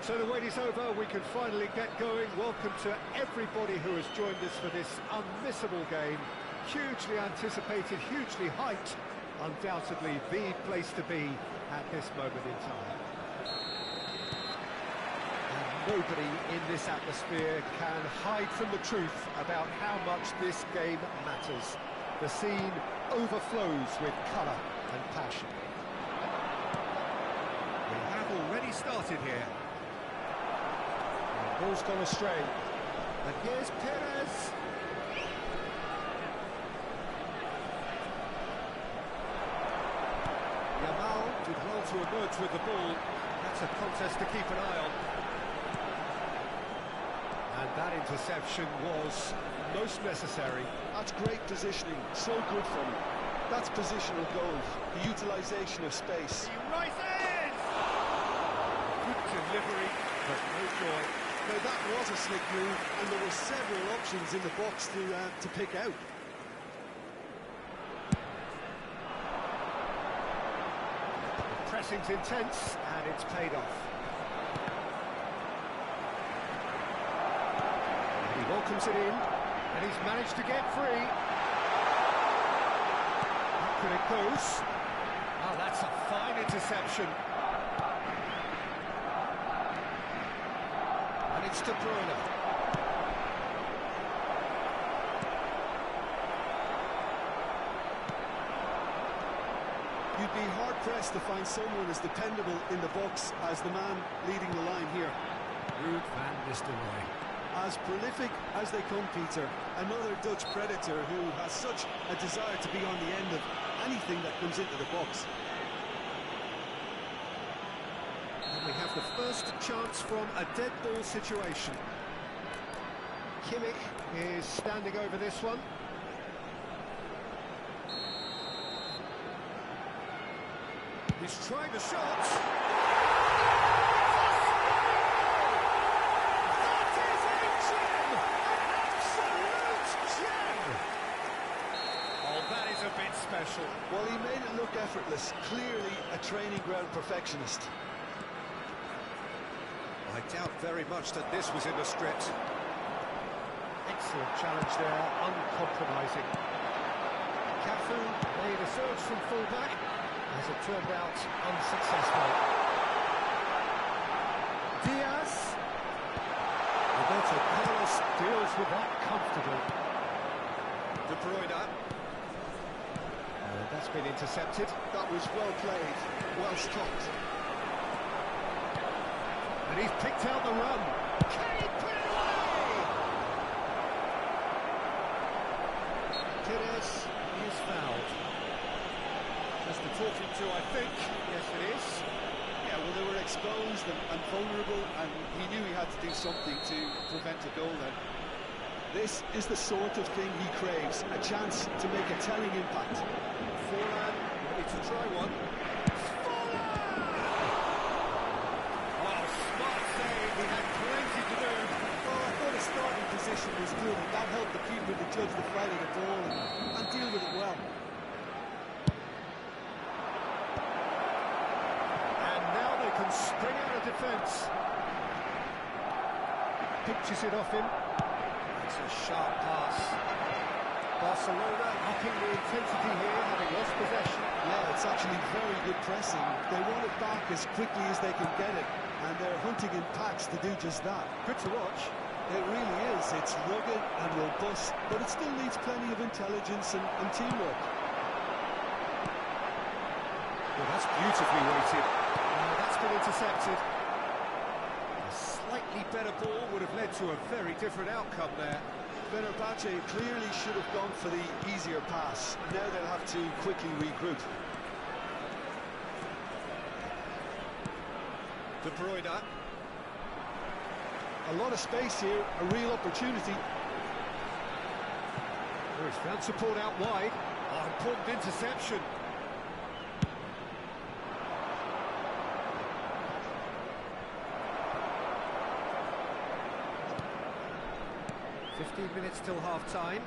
So the wait is over, we can finally get going. Welcome to everybody who has joined us for this unmissable game. Hugely anticipated, hugely hyped, undoubtedly the place to be at this moment in time. And nobody in this atmosphere can hide from the truth about how much this game matters. The scene overflows with colour and passion. We have already started here. The ball's gone astray. And here's Perez. Yamal did well to emerge with the ball. That's a contest to keep an eye on. And that interception was most necessary. That's great positioning, so good from him. That's positional goals, the utilisation of space. He rises! Good delivery, but no joy. Now that was a slick move, and there were several options in the box to pick out. The pressing's intense, and it's paid off. He welcomes it in, and he's managed to get free. Back it goes. Oh, that's a fine interception. And it's De Bruyne. You'd be hard-pressed to find someone as dependable in the box as the man leading the line here. Ruud van Nistelrooy. As prolific as they come, Peter, another Dutch predator who has such a desire to be on the end of anything that comes into the box. And we have the first chance from a dead ball situation. Kimmich is standing over this one. He's trying the shot. Special. Well, he made it look effortless. Clearly a training ground perfectionist. I doubt very much that this was in the script. Excellent challenge there, uncompromising. Cafu made a surge from fullback, as it turned out unsuccessful. Diaz. Roberto Carlos deals with that comfortably. De Bruyne. That's been intercepted. That was well played, well stopped. And he's picked out the run. Can he put it away? Perez is fouled. That's the talking to, I think. Yes, it is. Yeah, well, they were exposed and vulnerable, and he knew he had to do something to prevent a goal then. This is the sort of thing he craves, a chance to make a telling impact. Forlan, ready to try one. Forlan! Oh, smart save, he had plenty to do. Oh, I thought his starting position was good, and that helped the keeper to judge the flight of the ball and deal with it well. And now they can spring out of defence. Pitches it off him. It's a sharp pass. Barcelona upping the intensity here, having lost possession. Yeah, it's actually very good pressing. They want it back as quickly as they can get it, and they're hunting in packs to do just that. Good to watch. It really is. It's rugged and robust, but it still needs plenty of intelligence and teamwork. Well, that's beautifully weighted. That's been intercepted. A slightly better ball would have led to a very different outcome there. Fenerbahce clearly should have gone for the easier pass. Now they'll have to quickly regroup. De Bruyne. A lot of space here, a real opportunity. Oh, he's found support out wide. Oh, important interception. "15 minutes till half-time.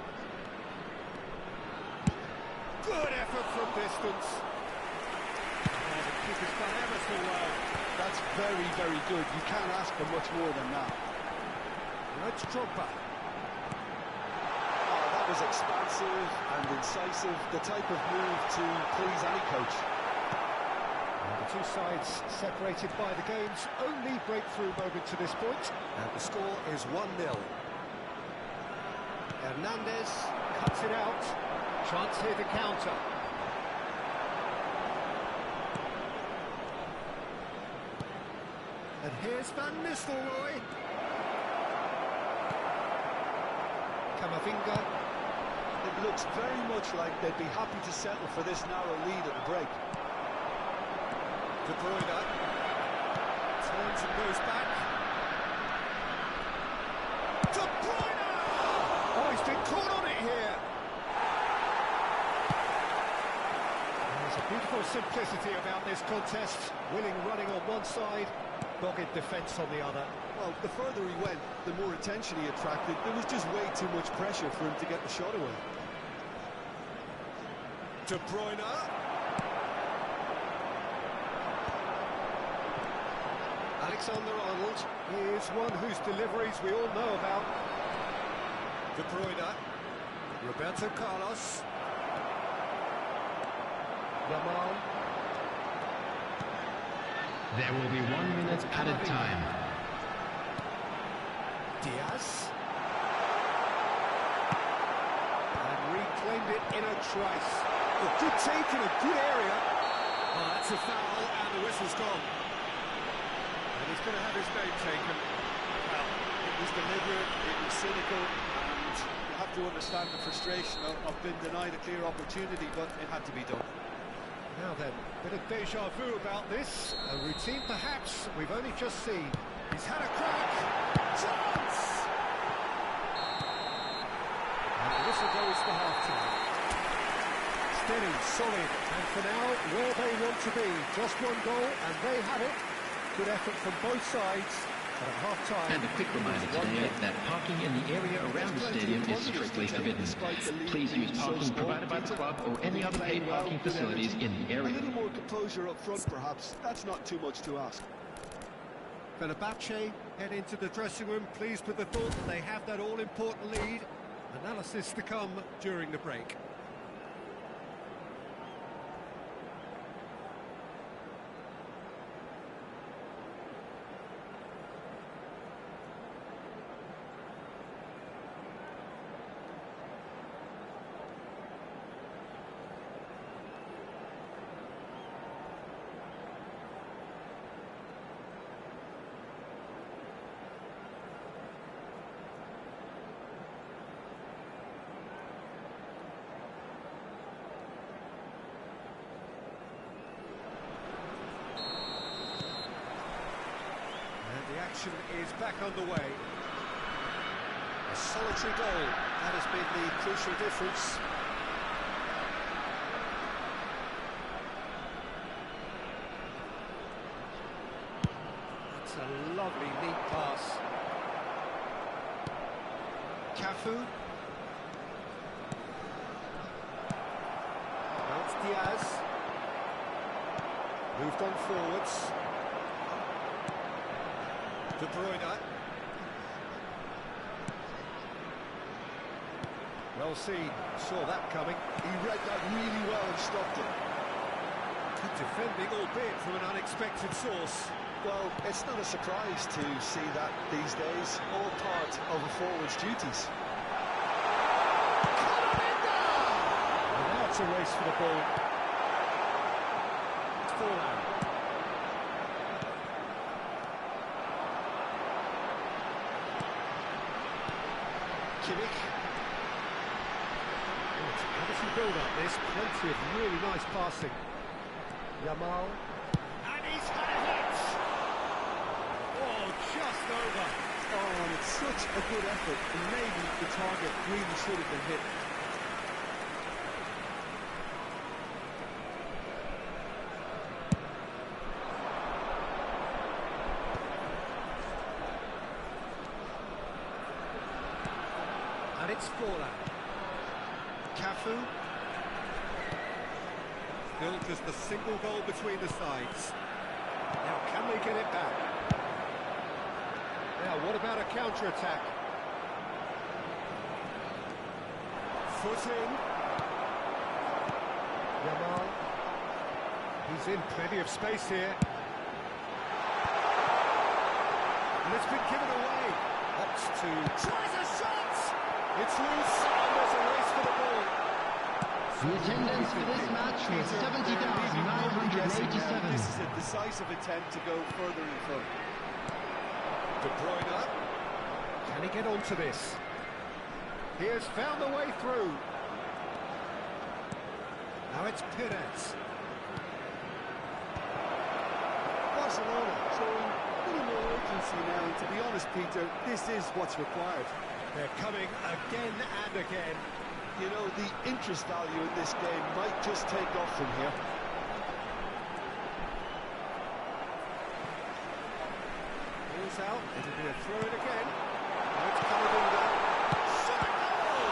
Good effort from distance. Oh, the keeper's done ever so well. That's very, very good. You can't ask for much more than that. Let's Drogba. Oh, that was expansive and incisive, the type of move to please any coach. The two sides separated by the game's only breakthrough moment to this point. And the score is 1-0. Hernandez cuts it out. Chance here to counter. And here's Van Nistelrooy. Camavinga. It looks very much like they'd be happy to settle for this narrow lead at the break. De Bruyne turns and goes back. De Bruyne! Oh, he's been caught on it here. There's a beautiful simplicity about this contest. Willing running on one side, dogged defence on the other. Well, the further he went, the more attention he attracted. There was just way too much pressure for him to get the shot away. De Bruyne. Alexander-Arnold is one whose deliveries we all know about. De Bruyne. Roberto Carlos. Yamal. There will be 1 minute added time. Diaz. And reclaimed it in a trice. Oh, good take in a good area. Oh, that's a foul and the whistle's gone. And he's going to have his name taken. Well, it was deliberate, it was cynical, and you have to understand the frustration of being denied a clear opportunity, but it had to be done. Now then, bit of deja vu about this. A routine perhaps we've only just seen. He's had a crack. Chance! And the whistle goes for half-time. Steady, solid, and for now, where they want to be. Just one goal, and they have it. Good effort from both sides. But at half-time... And a quick reminder today that parking in the area around the stadium is strictly forbidden. Please use parking provided by the club or any other paid parking facilities in the area. A little more composure up front, perhaps. That's not too much to ask. Fenerbahce head into the dressing room, pleased with the thought that they have that all-important lead. Analysis to come during the break. The action is back underway. A solitary goal, that has been the crucial difference. That's a lovely, neat pass. Cafu. Now it's Diaz. Moved on forwards. De Bruyne. Well seen, saw that coming. He read that really well and stopped it. Good defending, albeit from an unexpected source. Well, it's not a surprise to see that these days, all part of a forward's duties. And now it's a race for the ball. It's Forlan. Kimmich. Oh, it's a wonderful build-up this, plenty of really nice passing. Yamal. And he's had it! Oh, just over. Oh, and it's such a good effort, and maybe the target really should have been hit. And it's Forlan. Cafu. Still just a single goal between the sides. Now, can they get it back? Now, what about a counter-attack? Foot in. Yamal. He's in plenty of space here. And it's been given away. Opts to... Tries a shot! It's loose, and there's a race for the ball. The attendance for this match was 70,987. This is a decisive attempt to go further in front. De Bruyne. Can he get onto this? He has found the way through. Now it's Perez. Barcelona showing a little more urgency now, and to be honest, Peter, this is what's required. They're coming again and again. You know, the interest value in this game might just take off from here. Ball's out, it'll be a throw-in again. Now it's Camavinga. Shot goal!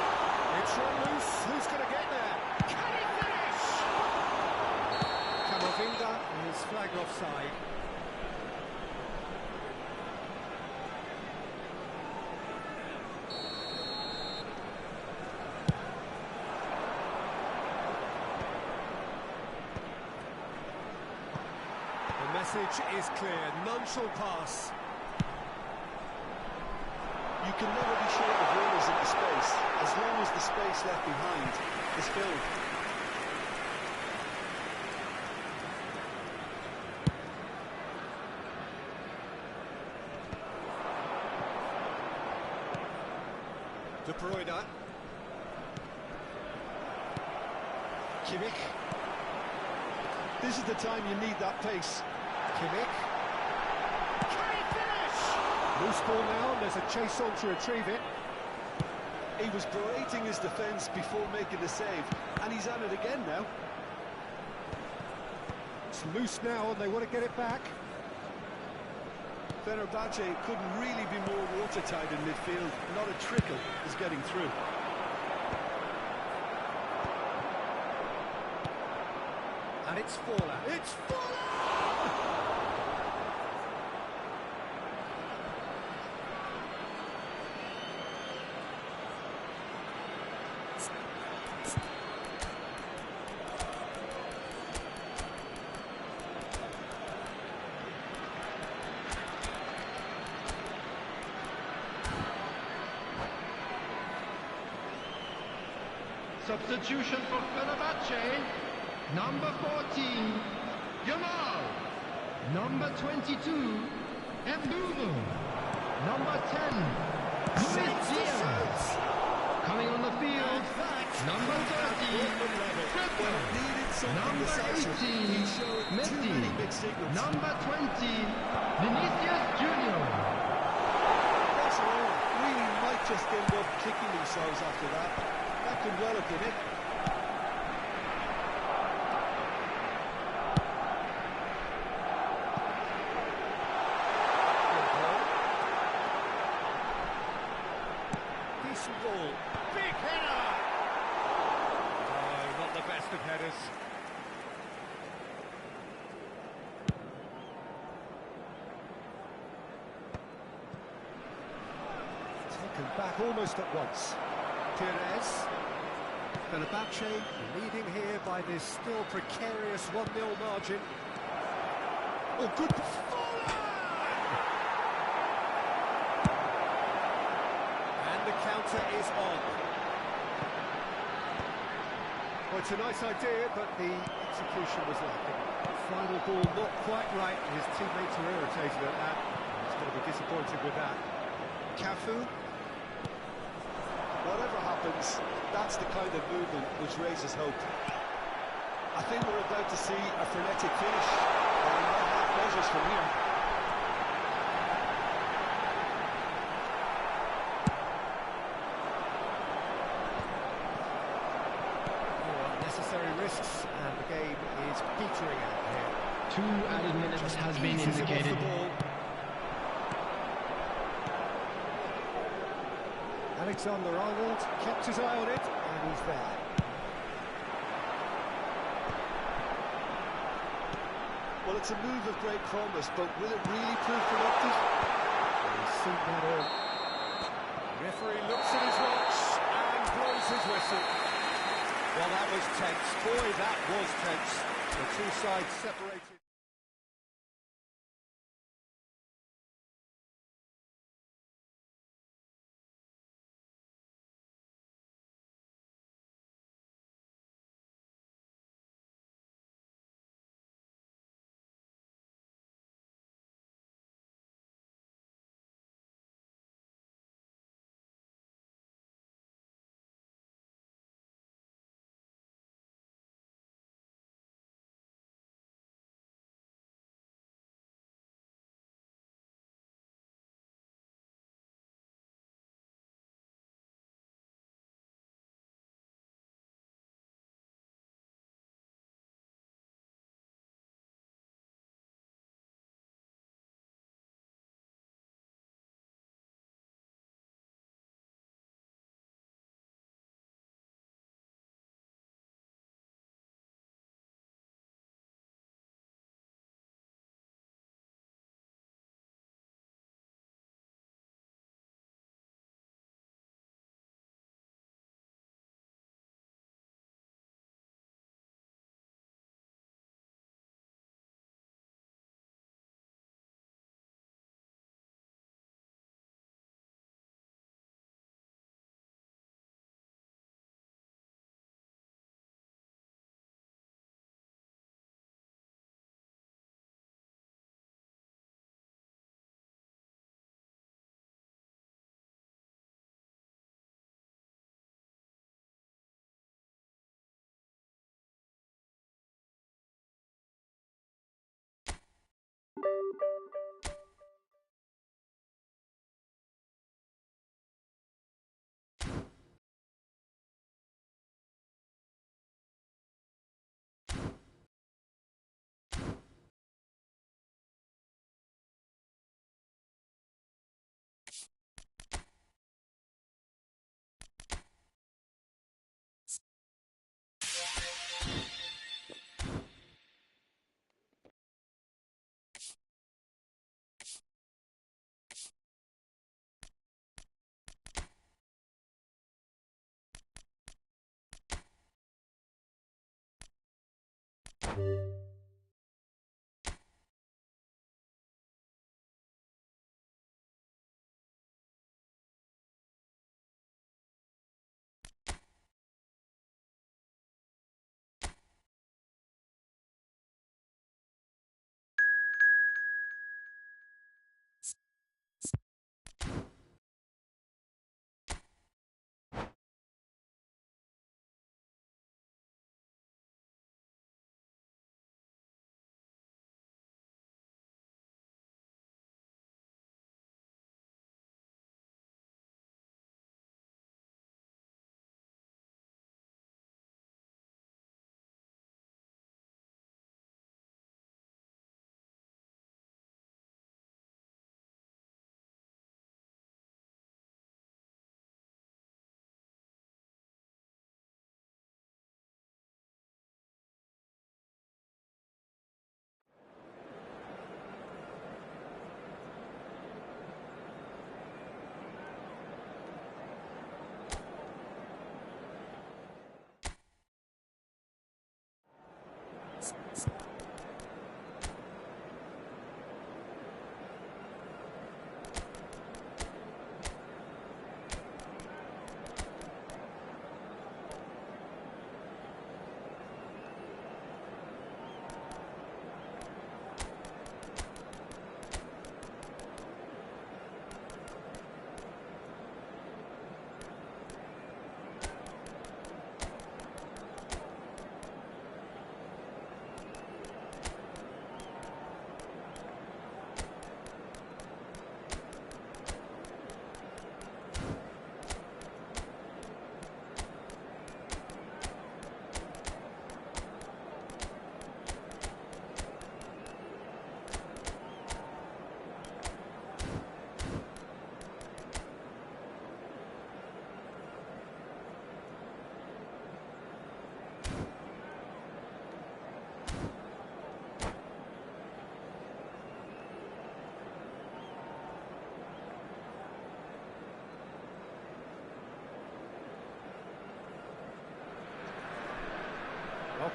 It's run loose, who's going to get there? Can he finish? Camavinga is flagged offside. The message is clear, none shall pass. You can never be short of runners in the space, as long as the space left behind is filled. De Bruyne. Kimmich. This is the time you need that pace. Kimmich. Can he finish? Loose ball now, and there's a chase on to retrieve it. He was berating his defence before making the save, and he's at it again now. It's loose now, and they want to get it back. Fenerbahce couldn't really be more watertight in midfield. Not a trickle is getting through. And it's Fowler. It's Fowler! Substitution for Fenerbahce. Number 14, Yamal. Number 22, Mbulu. Number 10, Luis Diaz. Coming on the field, number 30, Triple. Number 18, Messi. Number 20, Vinicius Junior. Barcelona really might just end up kicking themselves after that. That could well have been it. Decent ball. Big header! Oh, not the best of headers. Taken back almost at once. Perez. Fenerbahce leading here by this still precarious 1-0 margin. Oh, good Fowler! And the counter is on. Well, it's a nice idea, but the execution was lacking. Final ball not quite right. His teammates are irritated at that. He's going to be disappointed with that. Cafu. Whatever happens, that's the kind of movement which raises hope. I think we're about to see a frenetic finish, and that half measures from here. Unnecessary risks, and the game is petering out here. 2 added minutes has been indicated. Alexander-Arnold kept his eye on it, and he's there. 1 Well, it's a move of great promise, but will it really prove productive? He's seen that all. The referee looks at his watch and blows his whistle. Well, that was tense. Boy, that was tense. The two sides separated.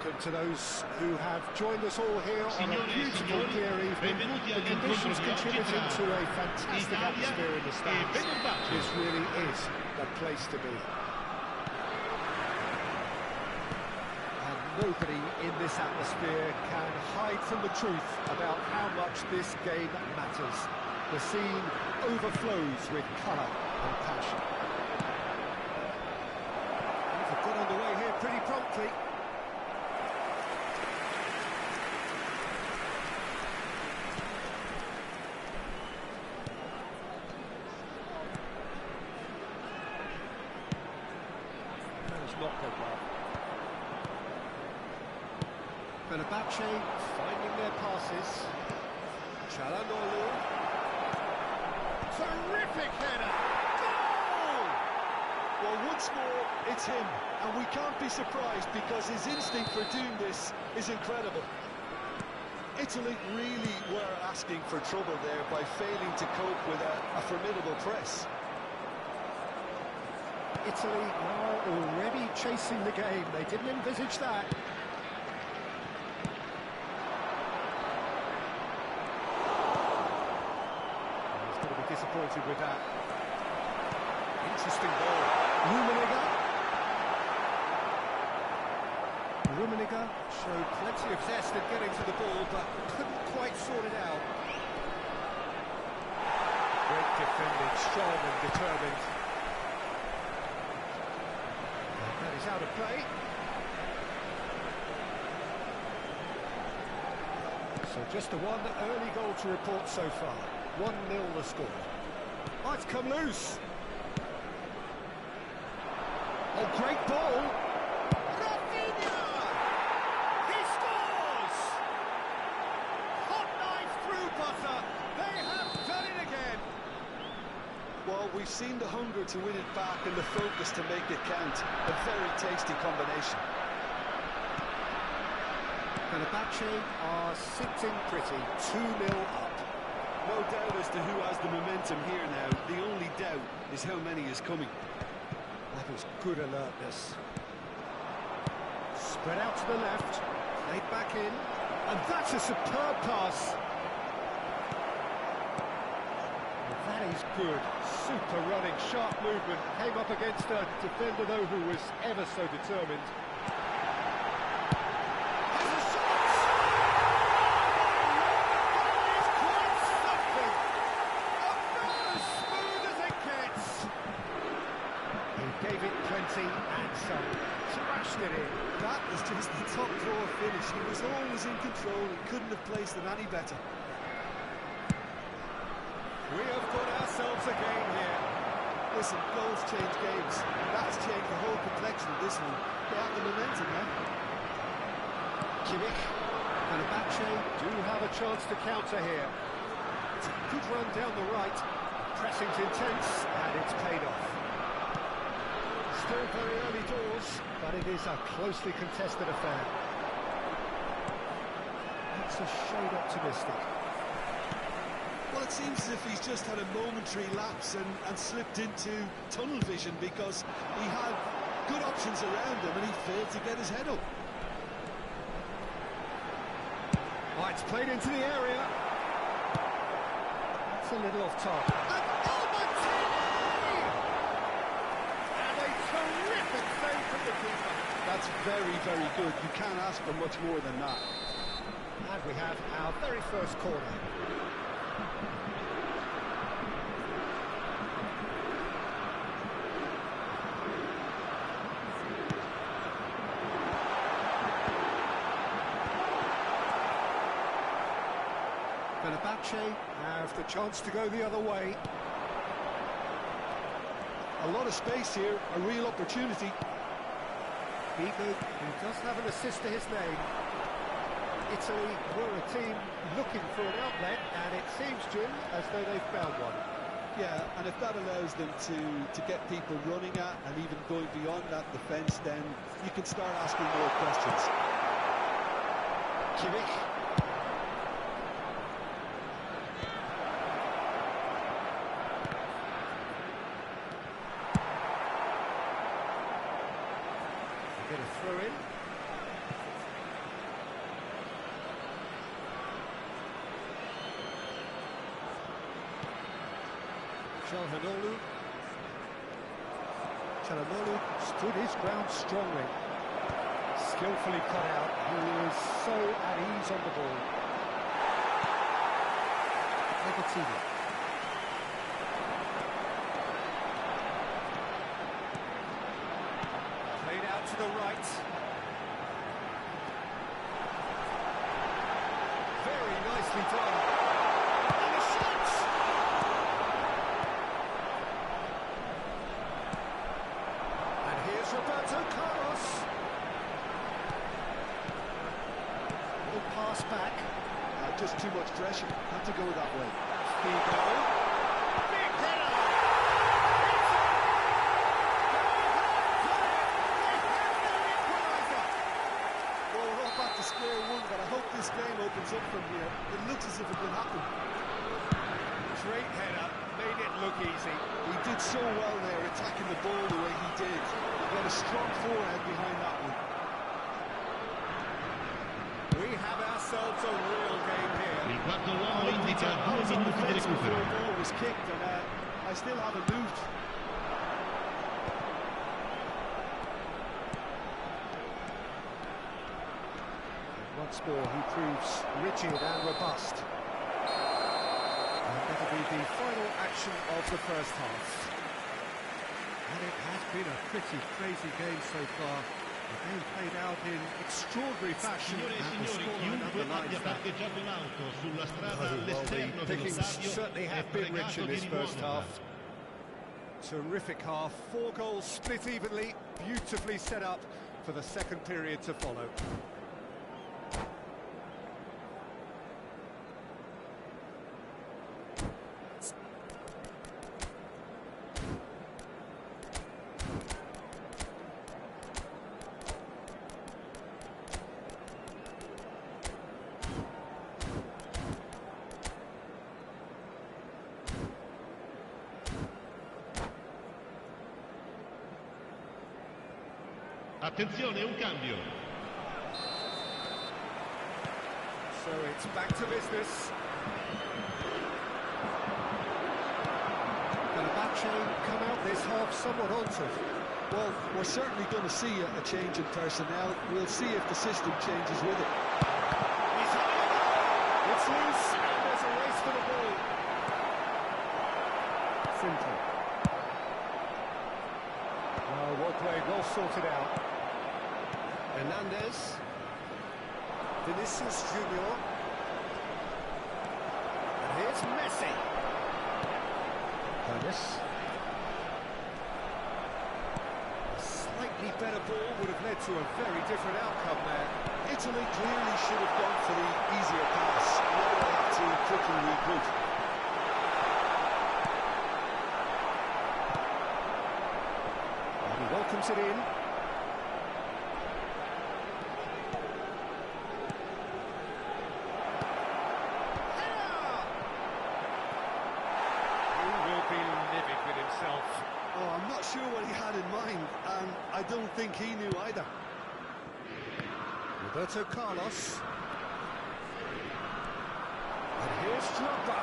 welcome to those who have joined us all here on a beautiful, clear evening. The conditions contributing to a fantastic atmosphere in the stands. This really is the place to be. And nobody in this atmosphere can hide from the truth about how much this game matters. The scene overflows with colour and passion. They've got underway here pretty promptly. Not go well. Fenerbahce finding their passes. Çalhanoğlu. Terrific header! Goal! Well, once more, it's him, and we can't be surprised because his instinct for doing this is incredible. Italy really were asking for trouble there by failing to cope with a formidable press. Italy are already chasing the game. They didn't envisage that. He's going to be disappointed with that. Interesting ball. Rummenigge showed plenty of zest in getting to the ball, but couldn't quite sort it out. Great defending, strong and determined. That is out of play. So just the one early goal to report so far. 1-0 the score. Oh, it's come loose. Oh, great ball. Rafinha! He scores! Hot knife through butter. They have done it again. Well, we've seen the hunger to win it back and the focus to make it count. A very tasty combination. Fenerbahce are sitting pretty, 2-0 up. No doubt as to who has the momentum here now. The only doubt is how many is coming. That was good alertness. Spread out to the left, played back in, and that's a superb pass. That is good. Super running, sharp movement. Came up against a defender, though, who was ever so determined. There's a shot! That is quite something! Oh, no! Smooth as it gets! He gave it plenty and some. Smashed it in. That was just the top drawer finish. He was always in control. He couldn't have placed it any better. We have got ourselves a game here. Listen, goals change games. That's changed the whole complexion of this one. They have the momentum now. Kimmich. Fenerbahce do have a chance to counter here. It's a good run down the right. Pressing's intense, and it's paid off. Still very early doors, but it is a closely contested affair. That's a shade optimistic. Well, it seems as if he's just had a momentary lapse and slipped into tunnel vision because he had good options around him and he failed to get his head up. Oh, it's played into the area. That's a little off top. And a terrific save from the keeper. That's very, very good. You can't ask for much more than that. And we have our very first corner. Fenerbahce have the chance to go the other way. A lot of space here, a real opportunity. Bigo, who does have an assist to his name. Italy were a team looking for an outlet, and it seems, Jim, as though they've found one. Yeah, and if that allows them to get people running at and even going beyond that defence, then you can start asking more questions. Kimmich. Get a throw in. Çalhanoğlu stood his ground strongly. Skillfully cut out. He is so at ease on the ball. Albertini. Played out to the right. Very nicely done. And a shot! And here's Roberto Carlos. Little pass back. Just too much pressure. Had to go that way. Figo. Big header! Well, we're not back to square one, but I hope this game opens up from here. It looks as if it will happen. Great header, made it look easy. He did so well there, attacking the ball the way he did. He got a strong forehand behind that one. We have ourselves a real game here. Il quarto uomo indica 2 minuti di recupero. The ball was kicked and I still haven't moved. Once more he proves rigid and robust. And that'll be the final action of the first half. And it has been a pretty crazy game so far. The game played out in extraordinary fashion. Signore e And the signori, scoreline chiunque underlines abbia that. parcheggiato in auto sulla strada Well, all'esterno the dello pickings stadio certainly è have been rich pregato in di this first rimuoverla. half. Terrific half, 4 goals split evenly, beautifully set up for the second period to follow. Attenzione, un cambio. So it's back to business. Fenerbahce come out this half somewhat altered. Well, we're certainly going to see a change in personnel. We'll see if the system changes with it. He's had it. It's loose, and there's a race for the ball. Simple. Well played, well sorted out. Hernandez. Vinicius Junior. And here's Messi. Curtis. A slightly better ball would have led to a very different outcome there. Italy clearly should have gone for the easier pass. Now they have to quickly regroup. And he welcomes it in. Oh, I'm not sure what he had in mind, and I don't think he knew either. Roberto Carlos. And here's Drogba.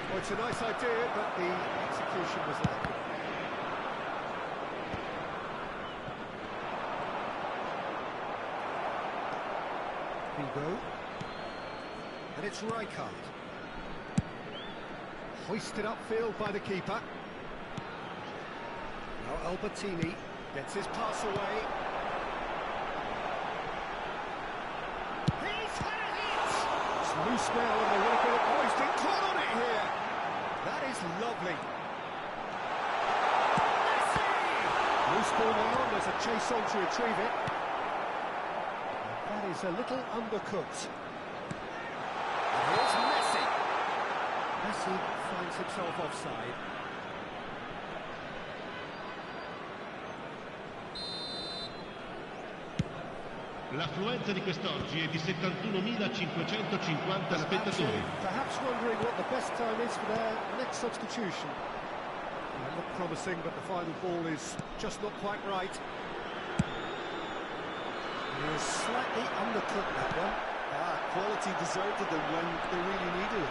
Well, it's a nice idea, but the execution was lacking. Figo. And it's Rijkaard. Hoisted upfield by the keeper. Now Albertini gets his pass away. He's had it! It's loose now and they want to get it hoisted. Caught on it here! That is lovely. Messi! Loose ball now, there's a chase on to retrieve it. And that is a little undercooked. And here's Messi. Messi finds himself offside. L'affluenza di quest'oggi è di 71.550 spettatori. Perhaps wondering what the best time is for their next substitution. Not promising, but the final ball is just not quite right. He is slightly undercooked, that one. Quality deserted them when they really needed it.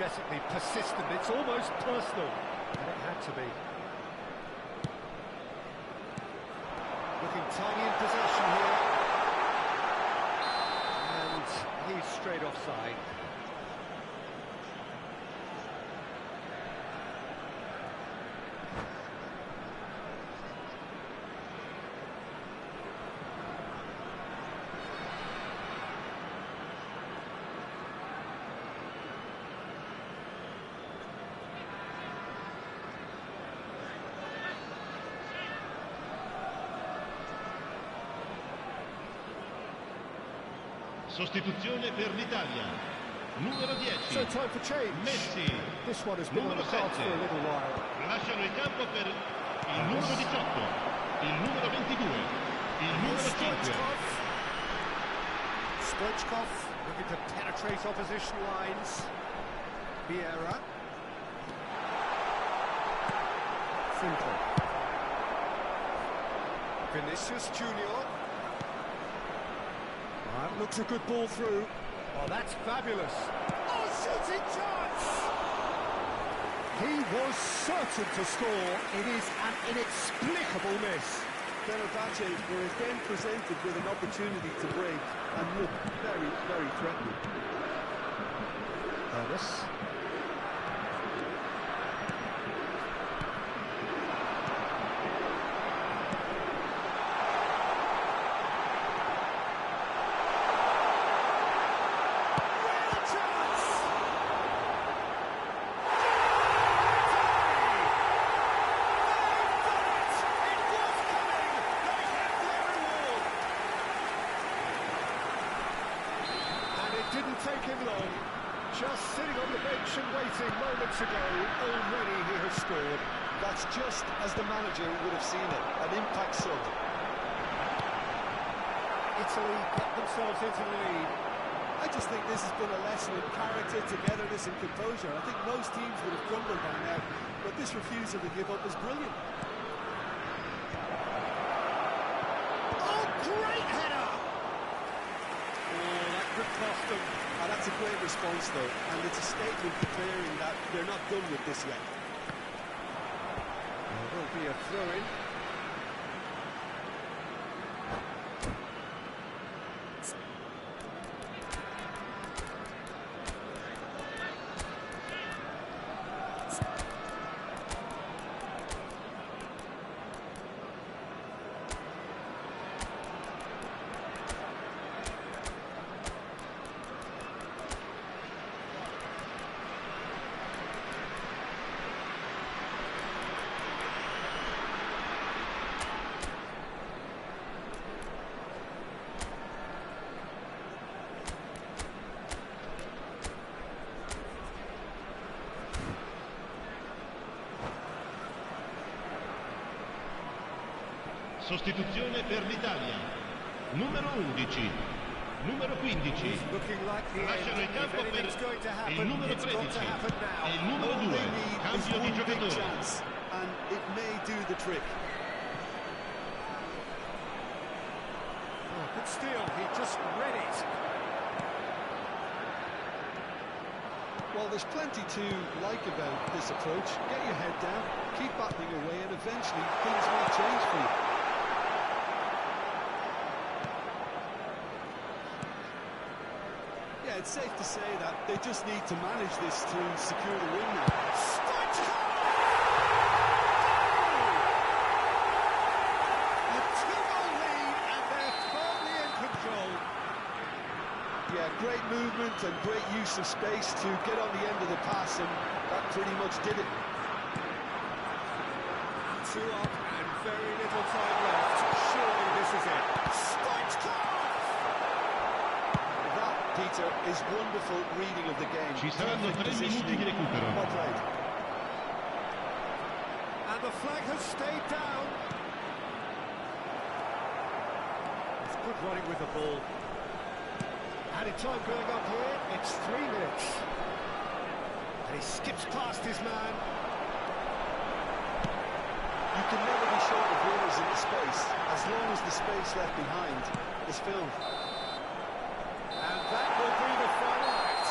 unapologetically persistent. It's almost personal, and it had to be. Looking tiny in possession here. And he's straight offside. Sostituzione per l'Italia. Numero 10. So time for change. Messi. This one has been on the cards for a little while. Lasciano il campo per il numero 18, il numero 22, il numero 5. Stoichkov looking to penetrate opposition lines. Vieira. Finkel. Vinicius Junior. That looks a good ball through. Oh, that's fabulous. Oh, shooting chance! He was certain to score. It is an inexplicable miss. Fenerbahce were again presented with an opportunity to break and look very, very threatening. Ernest. Didn't take him long, just sitting on the bench and waiting moments ago, already he has scored. That's just as the manager would have seen it, an impact sub. Italy get themselves into the lead. I just think this has been a lesson in character, togetherness and composure. I think most teams would have crumbled by now, but this refusal to give up is brilliant. Oh, great header! Cost them. Oh, that's a great response though, and it's a statement declaring that they're not done with this yet. There will be a throw-in. Sostituzione per l'Italia. Numero 11, numero 15. Lasciano il campo per il numero 13 e il numero 2. Cambio di giocatore. And it may do the trick. Oh, good steal, he just read it. Well, there's plenty to like about this approach. Get your head down, keep battling away, and eventually things will change for you. Yeah, it's safe to say that they just need to manage this to secure the win now. A 2-goal lead, and they're firmly in control. Yeah, great movement and great use of space to get on the end of the pass, and that pretty much did it. 2 up and very little time left. Surely this is it. That, Peter, is wonderful reading of the game. Ci saranno 3 minuti di recupero. Well played. And the flag has stayed down. It's good running with the ball. Added time going up here, it's 3 minutes. And he skips past his man. You can never be short of winners in the space, as long as the space left behind is filled. And that will be the final act.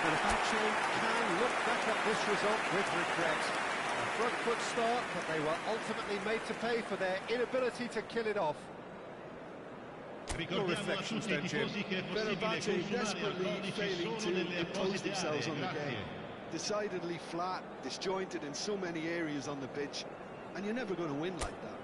The factory can look back at this result with regret. A front foot start, but they were ultimately made to pay for their inability to kill it off. Ricordiamo a tutti i tifosi che è possibile desperately failing to impose themselves on the game. Decidedly flat, disjointed in so many areas on the pitch, and you're never going to win like that.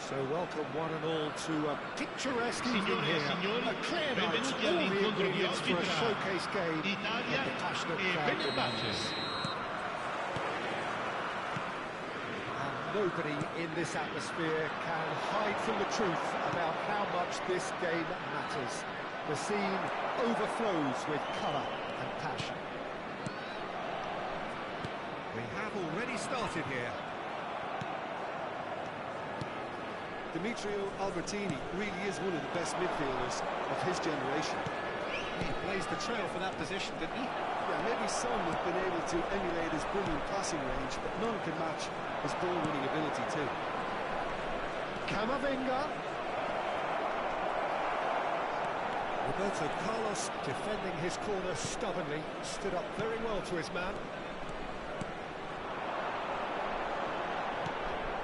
So welcome one and all to a picturesque evening here. A clear night, all the ingredients for a showcase game, and the passionate crowd demands. And nobody in this atmosphere can hide from the truth about how much this game matters. The scene overflows with colour and passion. We have already started here. Demetrio Albertini really is one of the best midfielders of his generation. He blazed the trail for that position, didn't he? Yeah, maybe some have been able to emulate his brilliant passing range, but none can match his ball-winning ability too. Camavinga. Roberto Carlos defending his corner stubbornly, stood up very well to his man.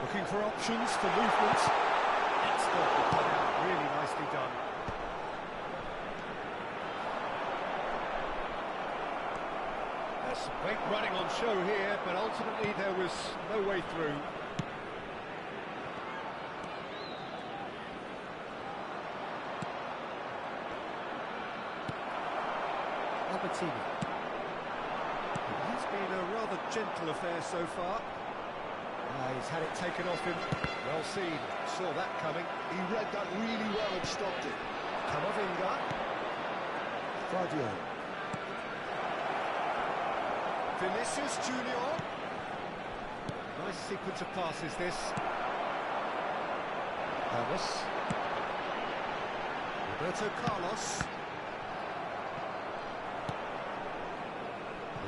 Looking for options for movement. Really nicely done. There's some great running on show here, but ultimately there was no way through. Albertini. It has been a rather gentle affair so far. He's had it taken off him. Well seen. Saw that coming. He read that really well and stopped it. Camavinga. Fadio. Vinicius Junior. Nice sequence of passes this. Hermes. Roberto Carlos.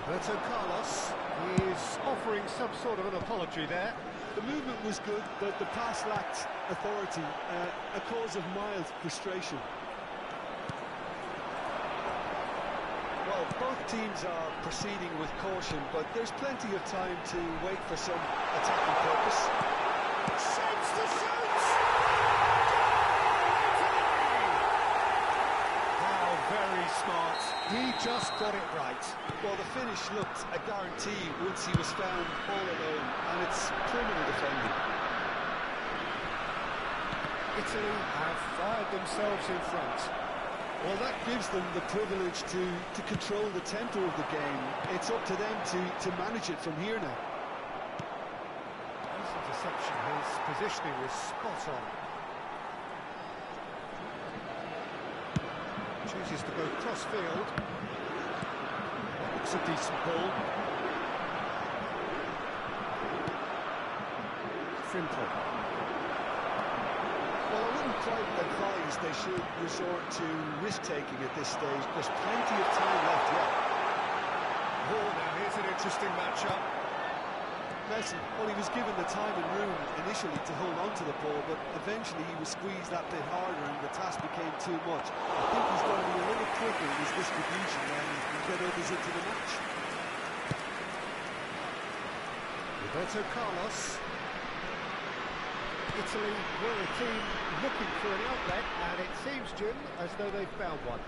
Roberto Carlos is offering some sort of an apology there. The movement was good, but the pass lacked authority, a cause of mild frustration. Well, both teams are proceeding with caution, but there's plenty of time to wait for some attacking purpose. Shapes the shoots! How very smart. He just got it right. Well, the finish looked a guarantee once he was found all alone, and it's criminal defending. Italy have fired themselves in front. Well, that gives them the privilege to control the tempo of the game. It's up to them to manage it from here now. Nice interception. His positioning was spot on. Chooses to go cross-field. Looks a decent ball. Frimple. Well, I wouldn't quite advise they should resort to risk-taking at this stage. There's plenty of time left yet. Oh, now here's an interesting matchup. Messi, well, he was given the time and room initially to hold on to the ball, but eventually he was squeezed that bit harder and the task became too much. I think he's got to be a little quicker in his distribution and get others into the match. Roberto Carlos. Italy were a team looking for an outlet, and it seems, Jim, as though they've found one.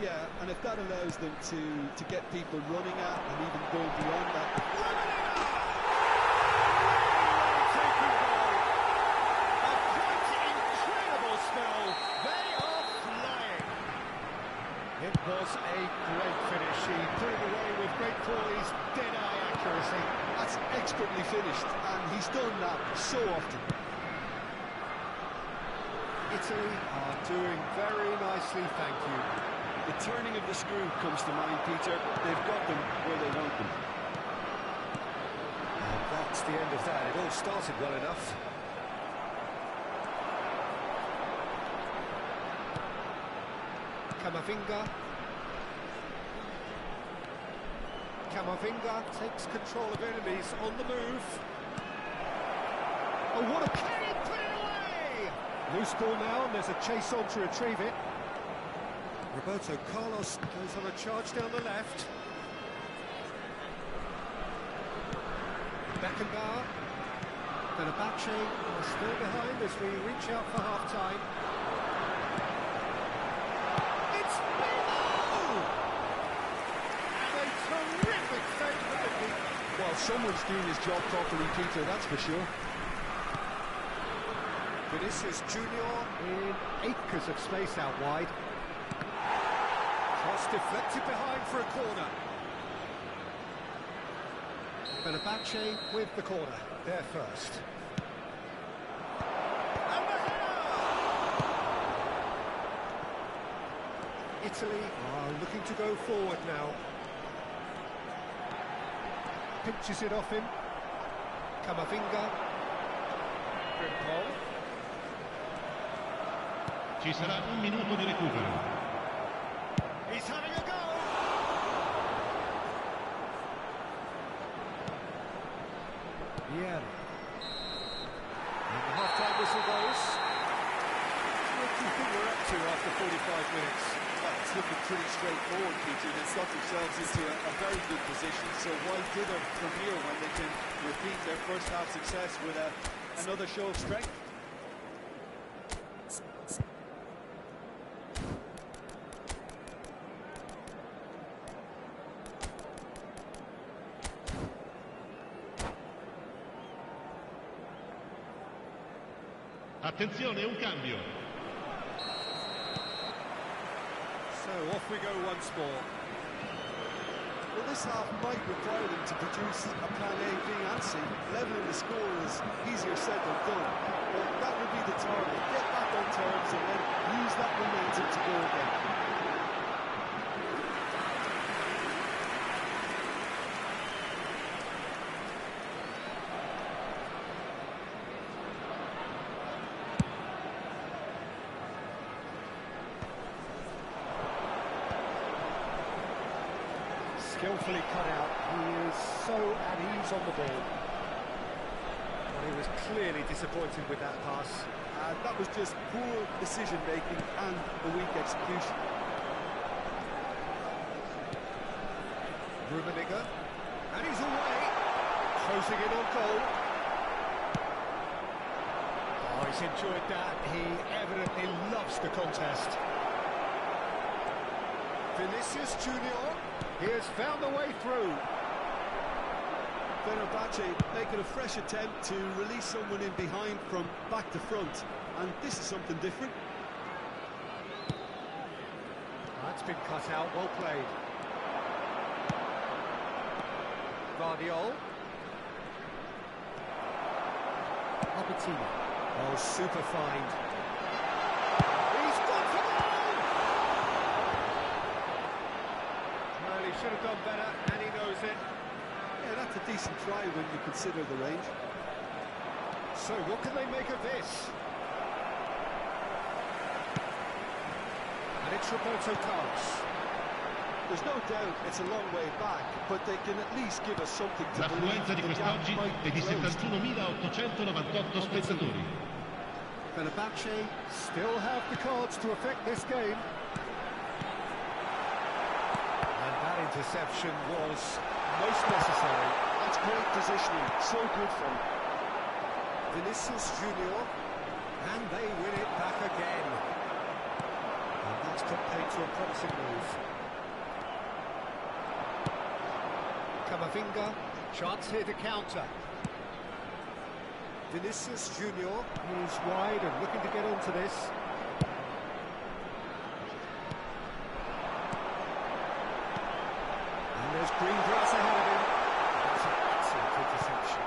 Yeah, and if that allows them to get people running at and even going beyond that. Taken goal. A quite incredible spell. They are flying. It was a great finish. He put it away with great poise, dead-eye accuracy. That's expertly finished, and he's done that so often. Italy are doing very nicely, thank you. The turning of the screw comes to mind, Peter. They've got them where they want them. And that's the end of that. It all started well enough. Camavinga. Camavinga takes control of enemies on the move. Oh, what a carry! Put it away! Loose ball now, and there's a chase on to retrieve it. Roberto Carlos goes on a charge down the left. Beckenbauer. Fenerbahce are still behind as we reach out for half-time. It's Milo! And a terrific save from the keeper. Well, someone's doing his job properly, Peter, that's for sure. Vinicius Junior in acres of space out wide. Cross deflected behind for a corner. Fenerbahce with the corner, there first. And the header! Italy are looking to go forward now. Pinches it off him. Camavinga. Frimple. Ci sarà un minuto di recupero. He's having a go! Yeah. And the half-time whistle goes. What do you think we're up to after 45 minutes? Well, it's looking pretty straightforward, Peter. They've got themselves into a very good position, so why dither from here when they can repeat their first half success with another show of strength? Attenzione, un cambio. So off we go once more. Well, this half might require them to produce a plan A, B and C. Levelling the score is easier said than done. But that would be the target. Get back on terms and then use that momentum to go again. Skillfully cut out. He is so at ease on the ball. Well, he was clearly disappointed with that pass. And that was just poor decision-making and a weak execution. Rummenigge. And he's away. Closing in on goal. Oh, he's enjoyed that. He evidently loves the contest. Vinicius Junior. He has found the way through. Fenerbahce making a fresh attempt to release someone in behind from back to front, and this is something different. That's been cut out, well played. Vardiol. Albertini. Oh, super find. He's gone for goal! Well, he should have done better, and he knows it. Yeah, that's a decent try when you consider the range. So, what can they make of this? And it's Roberto Carlos. There's no doubt it's a long way back, but they can at least give us something to believe. L'affluenza di quest'oggi è di 71.898 spettatori. Fenerbahce still have the cards to affect this game. And that interception was most necessary. That's great positioning, so good for him. Vinicius Junior, and they win it back again. And that's to play to a promising move. Camavinga, chance here to counter. Vinicius Junior, moves wide and looking to get onto this. And there's green grass ahead of him. That's an excellent interception.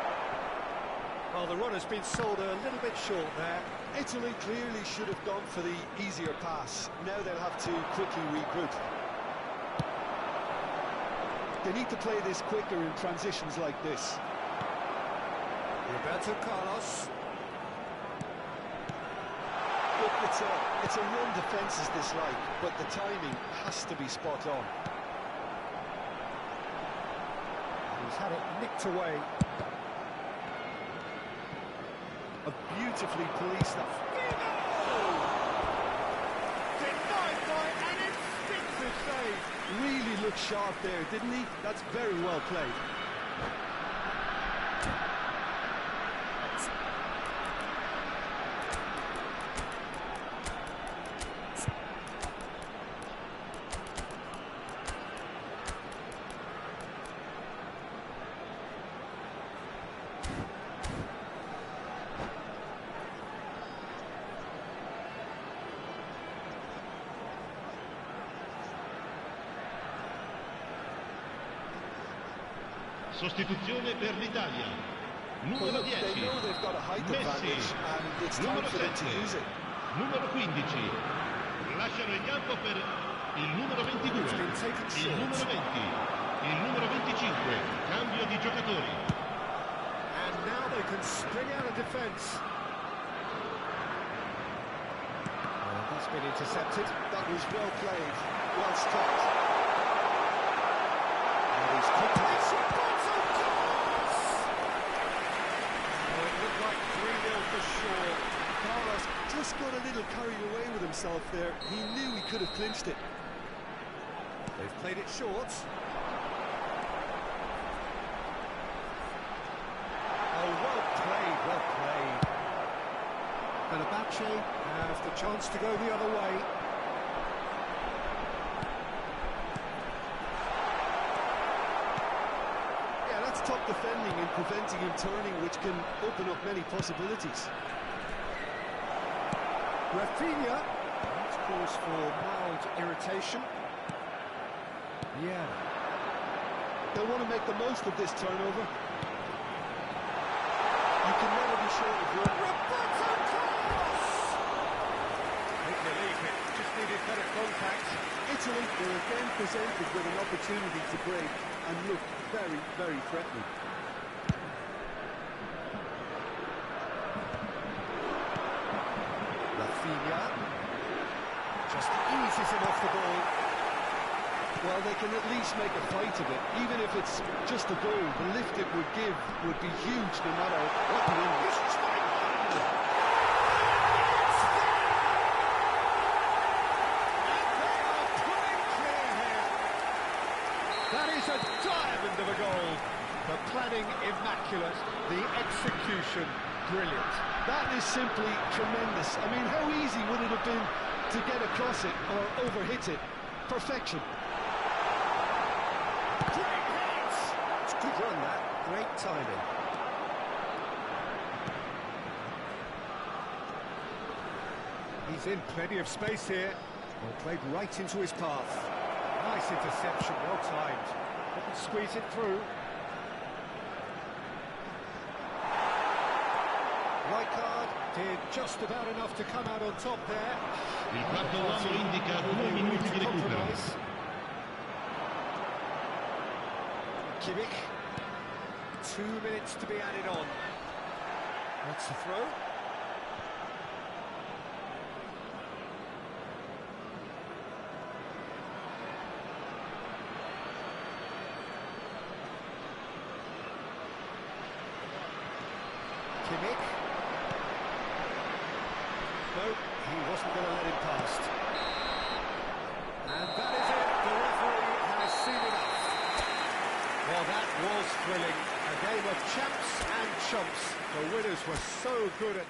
Well, the runner's been sold a little bit short there. Italy clearly should have gone for the easier pass. Now they'll have to quickly regroup. They need to play this quicker in transitions like this. Roberto Carlos. Look, it's a run defence's dislike, but the timing has to be spot on. He's had it nicked away. A beautifully policed up. Denied by an instinctive save. Really looked sharp there, didn't he? That's very well played. Sostituzione per l'Italia. Numero 10, Messi. Numero 7, numero 15. Lasciano il campo per il numero 22, il numero 20, il numero 25. Cambio di giocatori. And now they can spring out of defence. That's been intercepted. That was well played, well stopped. And he's kicked it. For sure. Carlos just got a little carried away with himself there. He knew he could have clinched it. They've played it short. Oh, well played, well played. Fenerbahce has the chance to go the other way. Top defending and preventing him turning, which can open up many possibilities. Rafinha, that's cause for mild irritation. Yeah. They'll want to make the most of this turnover. You can never be sure of your... Roberto Carlos! Take the lead, it just needed better contact. Italy were again presented with an opportunity to break and look very, very threatening. Rafinha just eases him off the ball. Well, they can at least make a fight of it, even if it's just a goal. The lift it would give would be huge no matter what the win is. That is a diamond of a goal. The planning immaculate, the execution brilliant. That is simply tremendous. I mean, how easy would it have been to get across it or overhit it? Perfection. Great hits! It's a good run, that. Great timing. He's in plenty of space here. Well, played right into his path. Nice interception, well timed. Couldn't squeeze it through. Rijkaard did just about enough to come out on top there. Il quarto uomo indica 2 minuti di recupero. Kimmich. 2 minutes to be added on. That's the throw. Kimmich. No, he wasn't going to let him past. And that is it. The referee has seen enough. Well, that was thrilling. A game of champs and chumps. The winners were so good at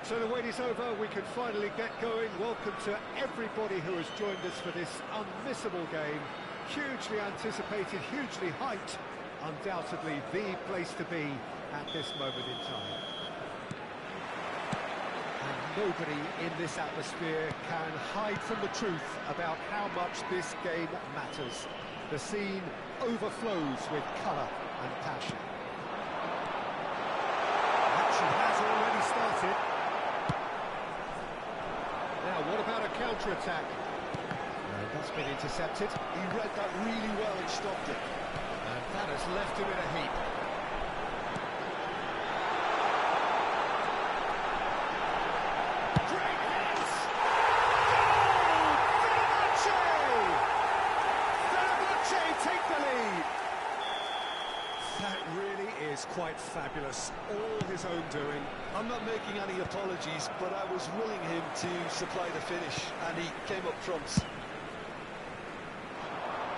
So the wait is over, we can finally get going. Welcome to everybody who has joined us for this unmissable game. Hugely anticipated, hugely hyped. Undoubtedly the place to be at this moment in time. And nobody in this atmosphere can hide from the truth about how much this game matters. The scene overflows with colour and passion. Action has already started. Now, what about a counter-attack? That's been intercepted. He read that really well and stopped it. And that has left him in a heap. Great hits! Goal! Fenerbahce take the lead! That really is quite fabulous. All his own doing. I'm not making any apologies, but I was willing him to supply the finish, and he came up trumps.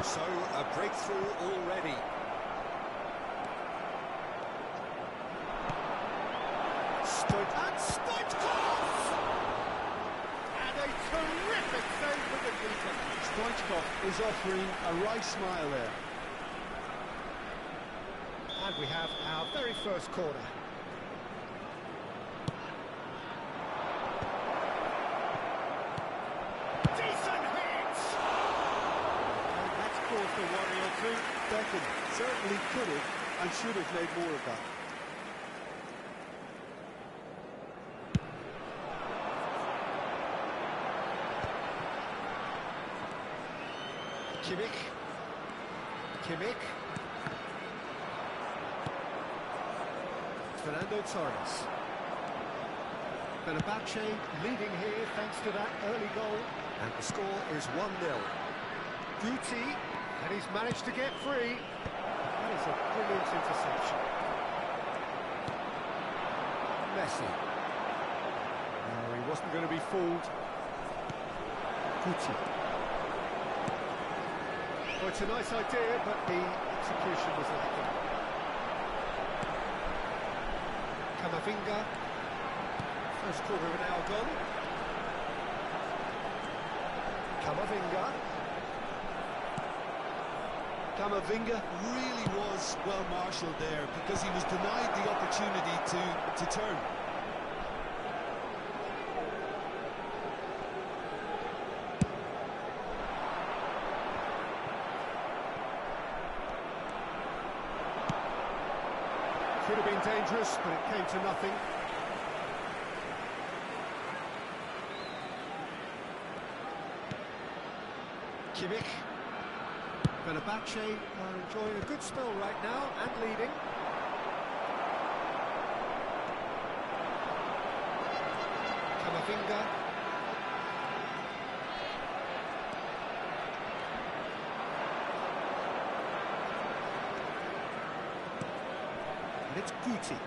So, a breakthrough already. Stoichkov! And a terrific save from the keeper. Stoichkov is offering a wry smile there. And we have our very first corner. Decent hit! And that's caused a worry or two. Beckham certainly could have and should have made more of that. Kimmich. Fernando Torres. Fenerbahce leading here thanks to that early goal. And the score is 1-0. Guti, and he's managed to get free. That is a brilliant interception. Messi. No, he wasn't going to be fooled. Guti. Well, it's a nice idea, but the execution was lacking. Camavinga. First quarter of an hour gone. Camavinga. Camavinga really was well marshalled there because he was denied the opportunity to turn. Could have been dangerous, but it came to nothing. Kimmich. Fenerbahce are enjoying a good spell right now and leading. Camavinga. And it's Guti.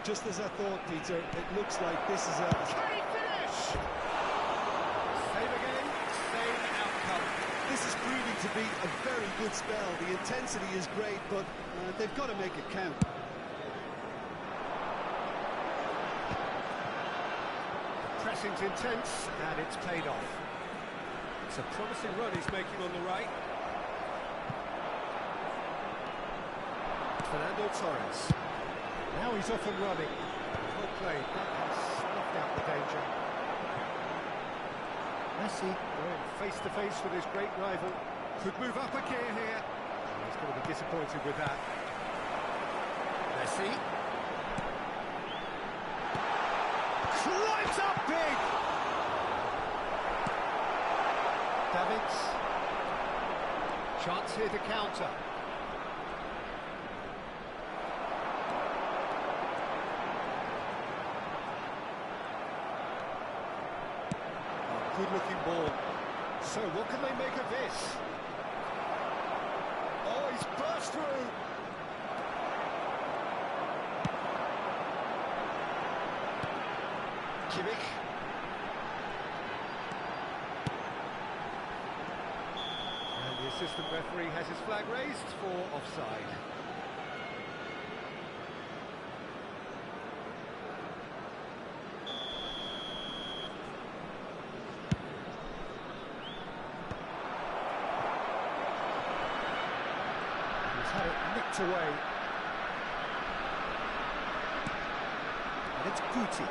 Just as I thought, Peter, it looks like this is a... Can he finish? Save again, same outcome. This is proving to be a very good spell. The intensity is great, but they've got to make it count. Pressing's intense, and it's paid off. It's a promising run he's making on the right. Fernando Torres. Now he's off and running. Well played, that has snuffed out the danger. Messi going face to face with his great rival. Could move up a gear here. He's going to be disappointed with that. Messi. Climbs up big! Davids. Chance here to counter. Good-looking ball. So what can they make of this? Oh, he's burst through! Kimmich. And the assistant referee has his flag raised for offside. Had it nicked away. And it's Guti.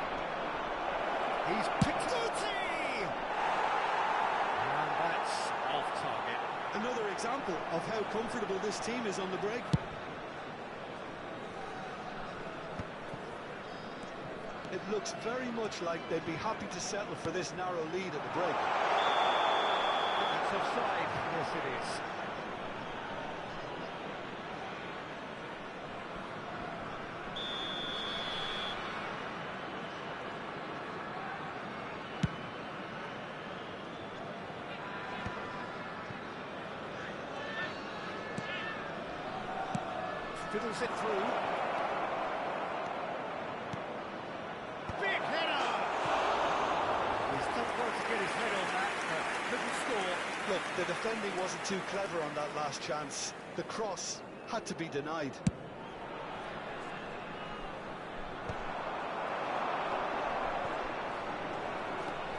He's picked Guti! And that's off target. Another example of how comfortable this team is on the break. It looks very much like they'd be happy to settle for this narrow lead at the break. It's offside. Yes, it is. Fiddles it through. Big header! He's done well to get his head on that, but couldn't score. Look, the defending wasn't too clever on that last chance. The cross had to be denied.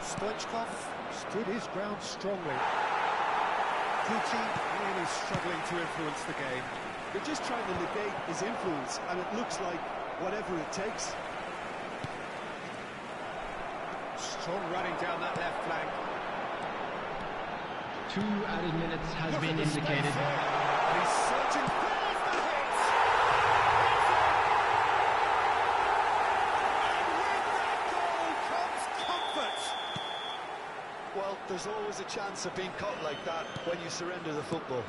Stoichkov stood his ground strongly. Guti really struggling to influence the game. They're just trying to negate his influence, and it looks like whatever it takes. Strong running down that left flank. 2 added minutes has been indicated. He's searching. There's the hit! And with that goal comes comfort. Well, there's always a chance of being caught like that when you surrender the football.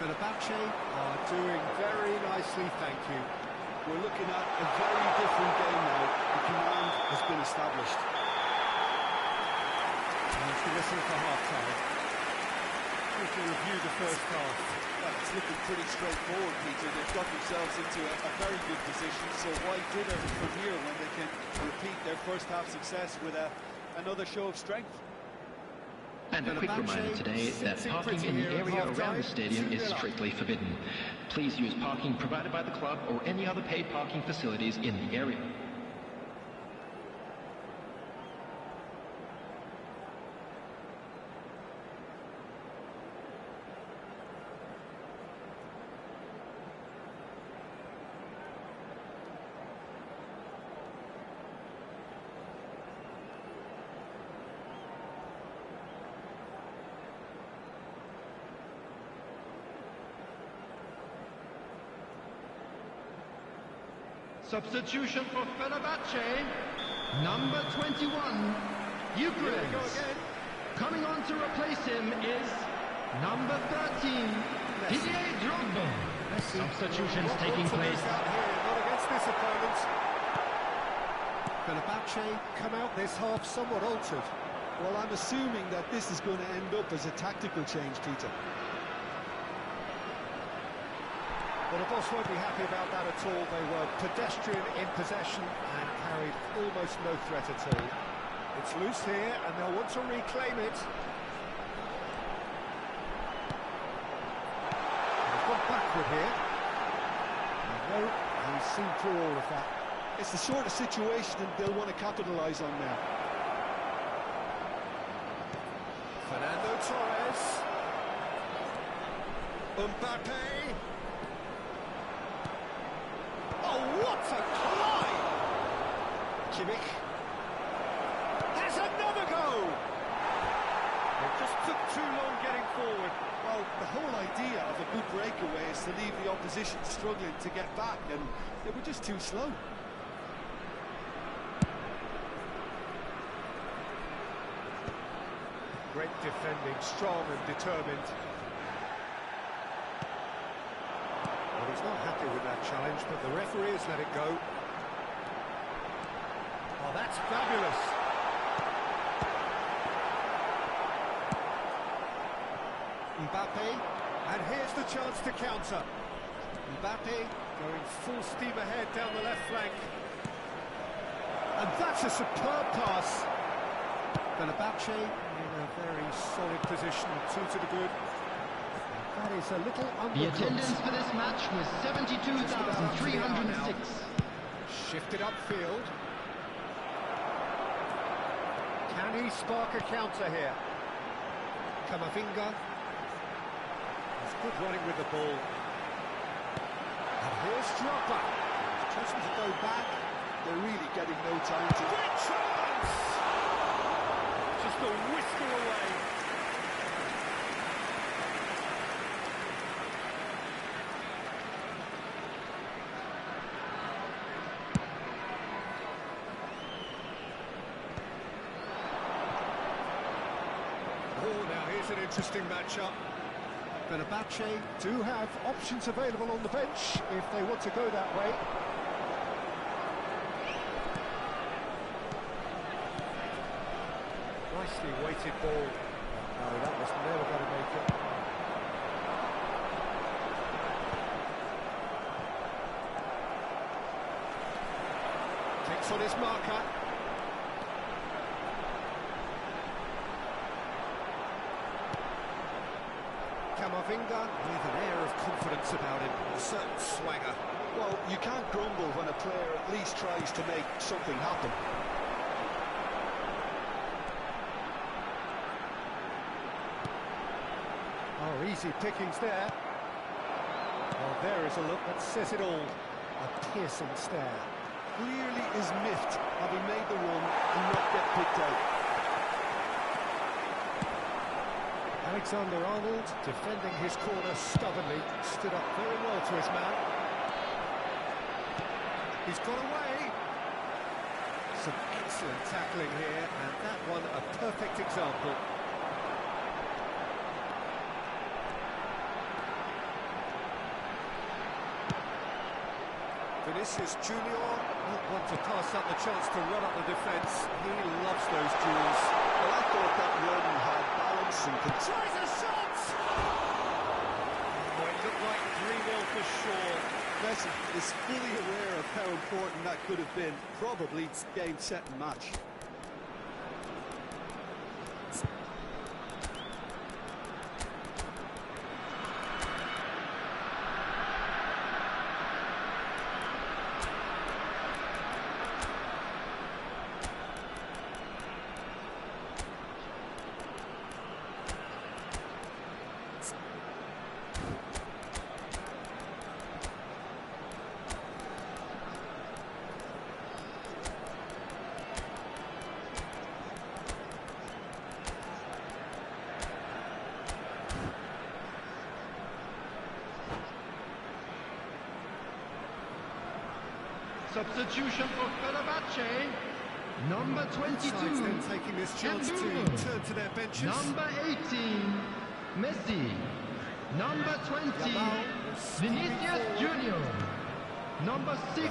Fenerbahce are doing very nicely, thank you. We're looking at a very different game now. The command has been established. And to listen for half-time. We can review the first half. Well, it's looking pretty straightforward, Peter. They've got the themselves into a very good position, so why dither from here when they can repeat their first half success with another show of strength? And a quick reminder today that parking in the area around the stadium is strictly forbidden. Please use parking provided by the club or any other paid parking facilities in the area. Substitution for Fenerbahce, number 21, Ukraine. Coming on to replace him is number 13, Didier Drogba. Substitutions taking place. Not against this opponent. Fenerbahce come out this half somewhat altered. Well, I'm assuming that this is going to end up as a tactical change, Peter. Well, the boss won't be happy about that at all. They were pedestrian in possession and carried almost no threat at all. It's loose here, and they'll want to reclaim it. They've gone backward here. No, he's seen through all of that. It's the sort of situation that they'll want to capitalise on now. Fernando Torres. Mbappe. Oh, what a climb! Kimmich has another go! It just took too long getting forward. Well, the whole idea of a good breakaway is to leave the opposition struggling to get back, and they were just too slow. Great defending, strong and determined. Well, he's not happy with that challenge, but the referee has let it go. Oh, that's fabulous. Mbappe, and here's the chance to counter. Mbappe going full steam ahead down the left flank. And that's a superb pass. Fenerbahce in a very solid position, 2 to the good. That is a little undercooked. The attendance for this match was 72,306. Shifted upfield. Can he spark a counter here? Camavinga. He's good running with the ball. And here's Drogba. He's chosen to go back. They're really getting no time to... Good chance! Just a whisker away. Oh, now here's an interesting matchup. Fenerbahce do have options available on the bench if they want to go that way. Nicely weighted ball. No, that was never going to make it. Takes on his marker. Camavinga with an air of confidence about him, a certain swagger. Well, you can't grumble when a player at least tries to make something happen. Oh, easy pickings there. Well, there is a look that says it all. A piercing stare. Clearly is miffed having made the run and not get picked out. Alexander-Arnold defending his corner stubbornly, stood up very well to his man. He's got away. Some excellent tackling here, and that one a perfect example. Vinicius Junior not want to pass up the chance to run up the defence. He loves those duels. Well, I thought that run had balance and control. Tries a shot! Oh, it looked like 3-0 for sure. press is fully aware of how important that could have been. Probably game, set and match. Substitution for Fenerbahce. Number 22. Then taking this chance to turn to their benches. Number 18, Messi. Number 20, Vinicius Junior. Number 6,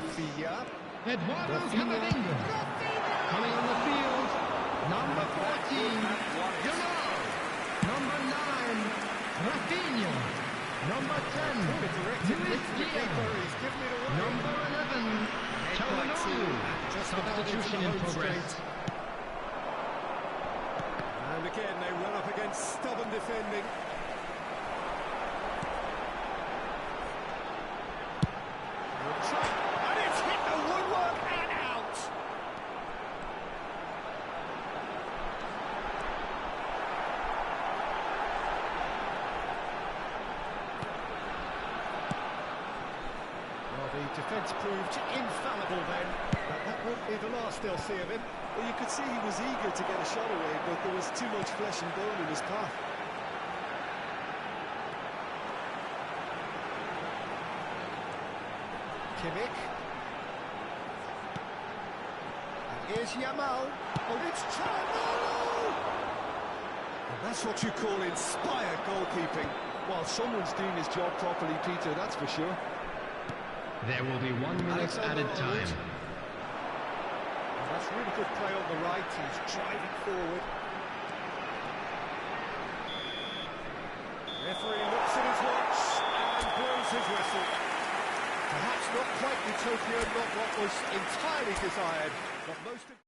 Eduardo Camavinga. Coming on the field, number 14, Jamal. Number 9, Rafinha. Number 10, Luis Diaz. Number 11, Calhanoglu. Substitution in progress. And again, they run up against stubborn defending. And it's hit the woodwork and out. Well, the defence proved infallible then, but that won't be the last they'll see of him. Well, you could see he was eager to get a shot away, but there was too much flesh and bone in his path. Kimmich. And here's Yamal. Oh, it's Calhanoglu! And that's what you call inspired goalkeeping. Well, someone's doing his job properly, Peter, that's for sure. There will be 1 minute added time. That's really good play on the right. He's driving forward. Referee looks at his watch and blows his whistle. Perhaps not quite utopian, not what was entirely desired, but most of...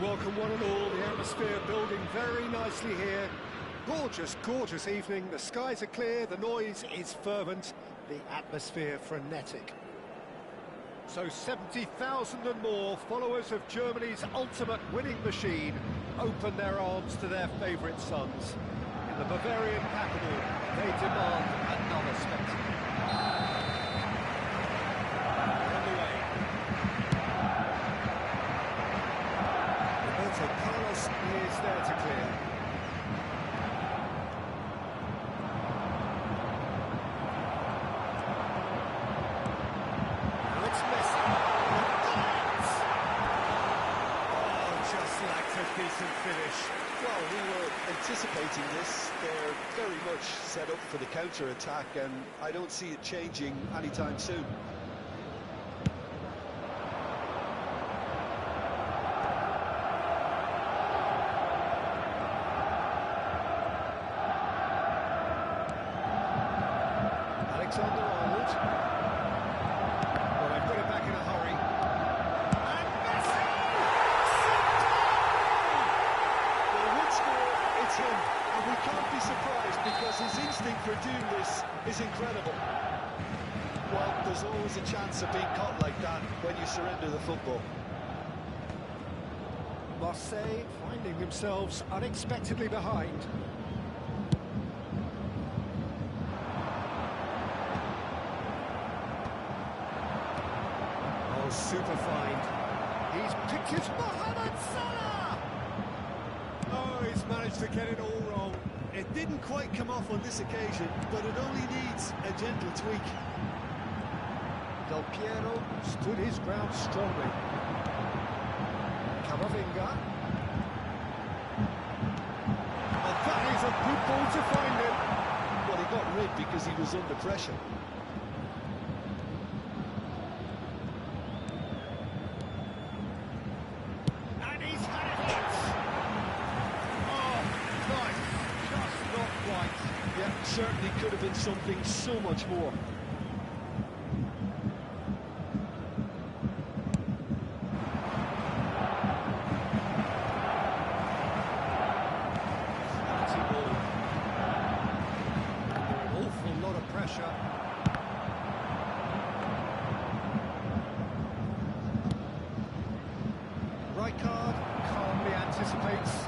welcome one and all. The atmosphere building very nicely here. Gorgeous, gorgeous evening. The skies are clear, the noise is fervent, the atmosphere frenetic. So 70,000 and more followers of Germany's ultimate winning machine open their arms to their favourite sons. In the Bavarian capital, they demand another spectacle. Carlos is there to clear. Now it's Messi. Oh, just lacked a decent finish. Well, we were anticipating this. They're very much set up for the counter-attack, and I don't see it changing anytime soon. Well, they've got it back in a hurry. And Messi! Well, would score, it's him. And we can't be surprised because his instinct for doing this is incredible. Well, there's always a chance of being caught like that when you surrender the football. Marseille finding themselves unexpectedly behind. Super find. He's picked his Mohamed Salah! Oh, he's managed to get it all wrong. It didn't quite come off on this occasion, but it only needs a gentle tweak. Del Piero stood his ground strongly. Camavinga. Oh, that is a good ball to find him. Well, he got rid because he was under pressure. Certainly could have been something so much more. An awful lot of pressure. Rijkaard calmly anticipates.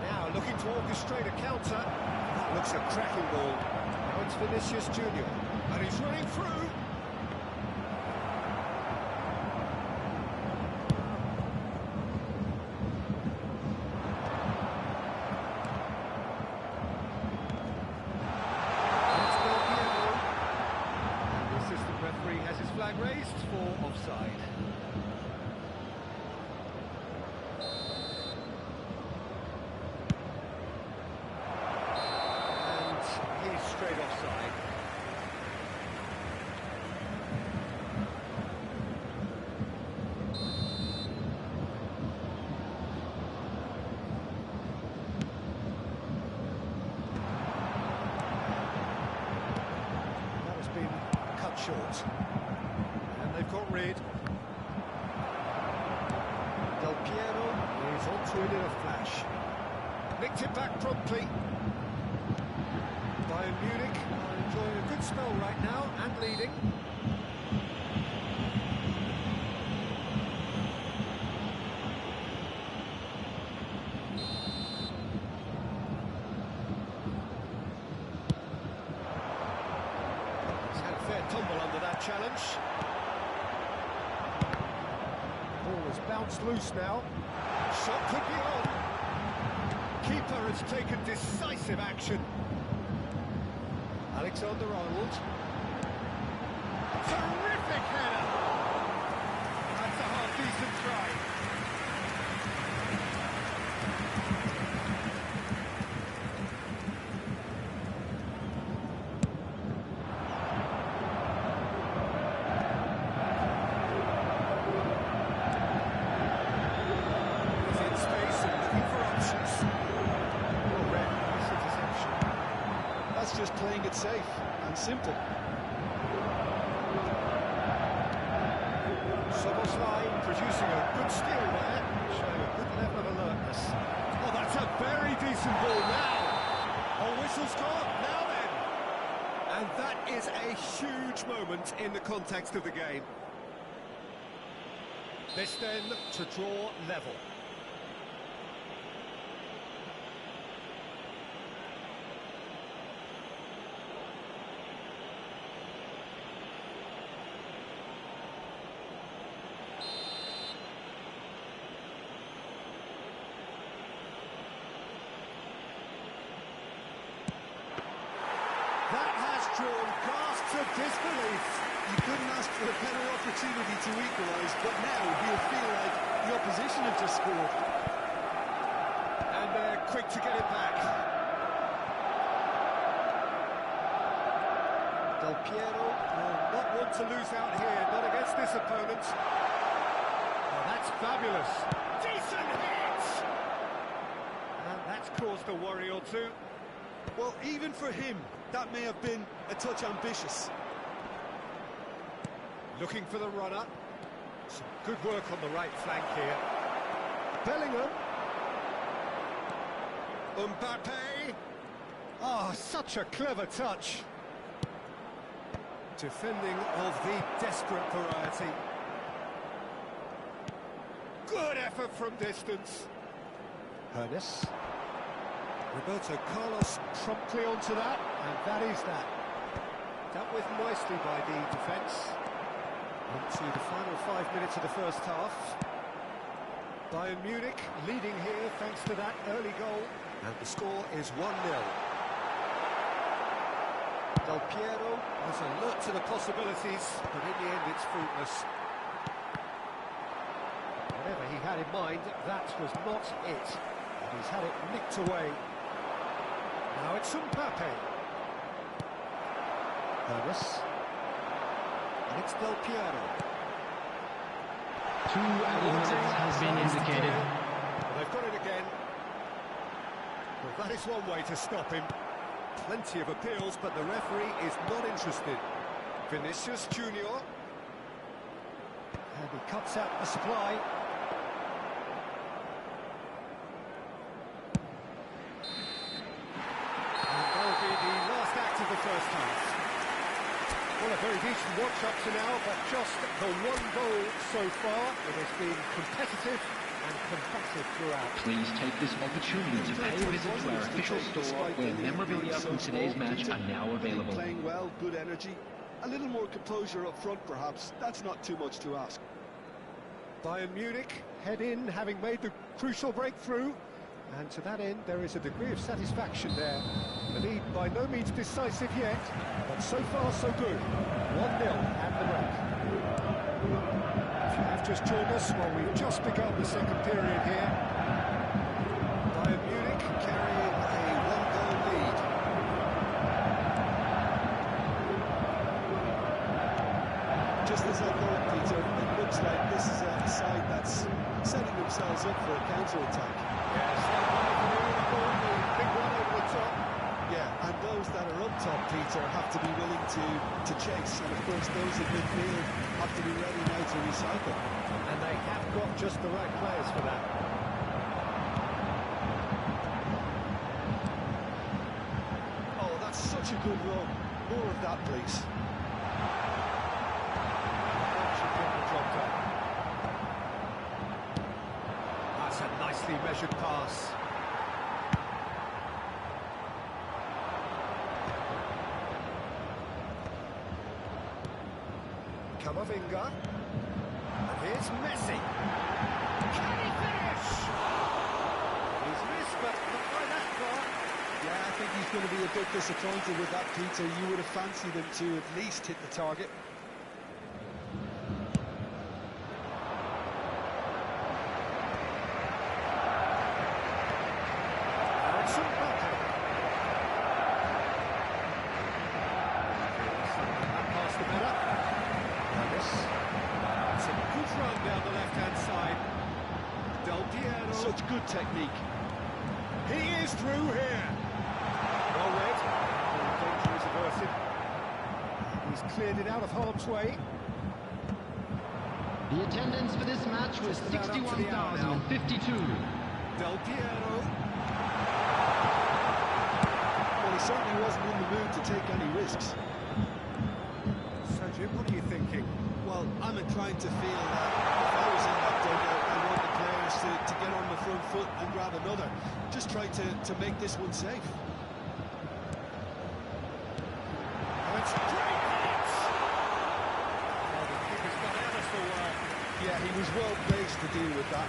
Now looking to orchestrate a counter. That looks a cracking ball. Now it's Vinicius Junior, and he's running through. It's Del Piero. And the assistant referee has his flag raised for offside. Straight offside. That has been cut short. And they've got rid. Del Piero is onto it in a flash. Nicked it back promptly. Bayern Munich are enjoying a good spell right now and leading. He's had a fair tumble under that challenge. Ball has bounced loose now. Shot could be on. Keeper has taken decisive action. Alexander-Arnold. Terrific header! That's a half-decent try. He's in space and looking for options. Oh, red, nice interception. That's just playing it safe and simple. Soboslai producing a good steal there, showing a good level of Decent ball now. Oh, whistle's gone. Now then. And that is a huge moment in the context of the game. This then to draw level. That has drawn gasps of disbelief. You couldn't ask for a better opportunity to equalise, but now he'll feel like the opposition have just scored. And they're quick to get it back. Del Piero will not want to lose out here, not against this opponent. Oh, that's fabulous. Decent hit! And that's caused a worry or two. Well, even for him, that may have been a touch ambitious. Looking for the runner. Some good work on the right flank here. Bellingham. Mbappe. Oh, such a clever touch. Defending of the desperate variety. Good effort from distance. Hernes. Roberto Carlos promptly onto that, and that is that. Dealt with nicely by the defence. Into the final 5 minutes of the first half. Bayern Munich leading here thanks to that early goal, and the score is 1-0. Del Piero was alert to the possibilities, but in the end it's fruitless. Whatever he had in mind, that was not it. And he's had it nicked away. Now it's Mbappe. Hermes. And it's Del Piero. 2 added minutes has been indicated. Well, they've got it again. Well, that is one way to stop him. Plenty of appeals, but the referee is not interested. Vinicius Junior. And he cuts out the supply. And that'll be the last act of the first half. Well, a very decent watch up to now, but just the one goal so far. It has been competitive and combative throughout. Please take this opportunity to pay a visit to our official store where memorabilia from today's match are now available. Playing well, good energy. A little more composure up front, perhaps. That's not too much to ask. Bayern Munich head in, having made the crucial breakthrough. And to that end, there is a degree of satisfaction there. The lead by no means decisive yet, but so far so good. 1-0 at the break. If you have just joined us, well, we've just begun the second period here. Bayern Munich carrying a one-goal lead. Just as I thought, Peter, it looks like this is a side that's setting themselves up for a counter-attack. Yes, the big one over the top. Yeah, and those that are up top, Peter, have to be willing to chase. And of course, those in midfield have to be ready now to recycle. And they have got just the right players for that. Oh, that's such a good run. More of that, please. That's a nicely measured pass. Camavinga. And here's Messi. Can he finish? He's missed, but not by that far. Yeah, I think he's going to be a bit disappointed with that, Peter. You would have fancied him to at least hit the target. Down the left-hand side. Del Piero. Such good technique. He is through here. Well read. Danger is averted. He's cleared it out of harm's way. The attendance for this match was 61,052. Del Piero. certainly wasn't in the mood to take any risks. So, Jim, what are you thinking? Well, I'm inclined to feel that if I was in that dugout, I want the players to get on the front foot and grab another. Just try to make this one safe. Oh, it's a great hit! Oh, the keeper's got out of the work. Yeah, he was well placed to deal with that.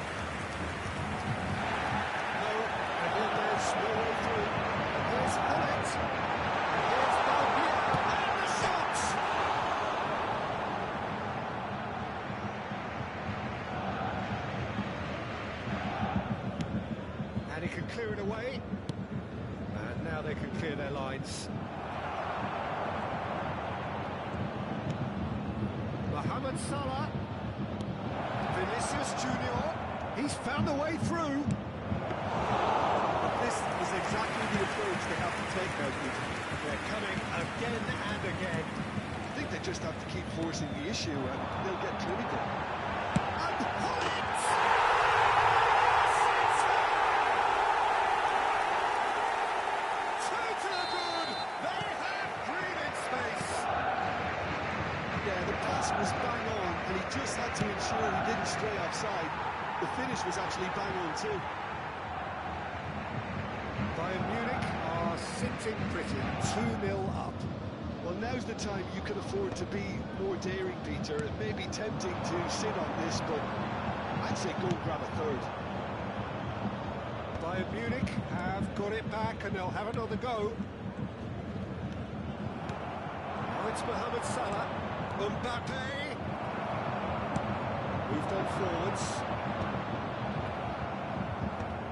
No, and then there's no way through. And here's Hullet. And here's Balbier. And the shot! And he can clear it away. And now they can clear their lines. Mohamed Salah. Vinicius Junior. He's found a way through. This is exactly the approach they have to take now, Peter. They're coming again and again. I think they just have to keep forcing the issue and they'll get clinical. And Hullet! Two to the good! They have breathing space! Yeah, the pass was bang on and he just had to ensure he didn't stray offside. The finish was actually bang on too. Bayern Munich are sitting pretty, 2-0 up. Well, now's the time you can afford to be more daring, Peter. It may be tempting to sit on this, but I'd say go and grab a third. Bayern Munich have got it back and they'll have another go. Now it's Mohamed Salah. Mbappe. Moved on forwards.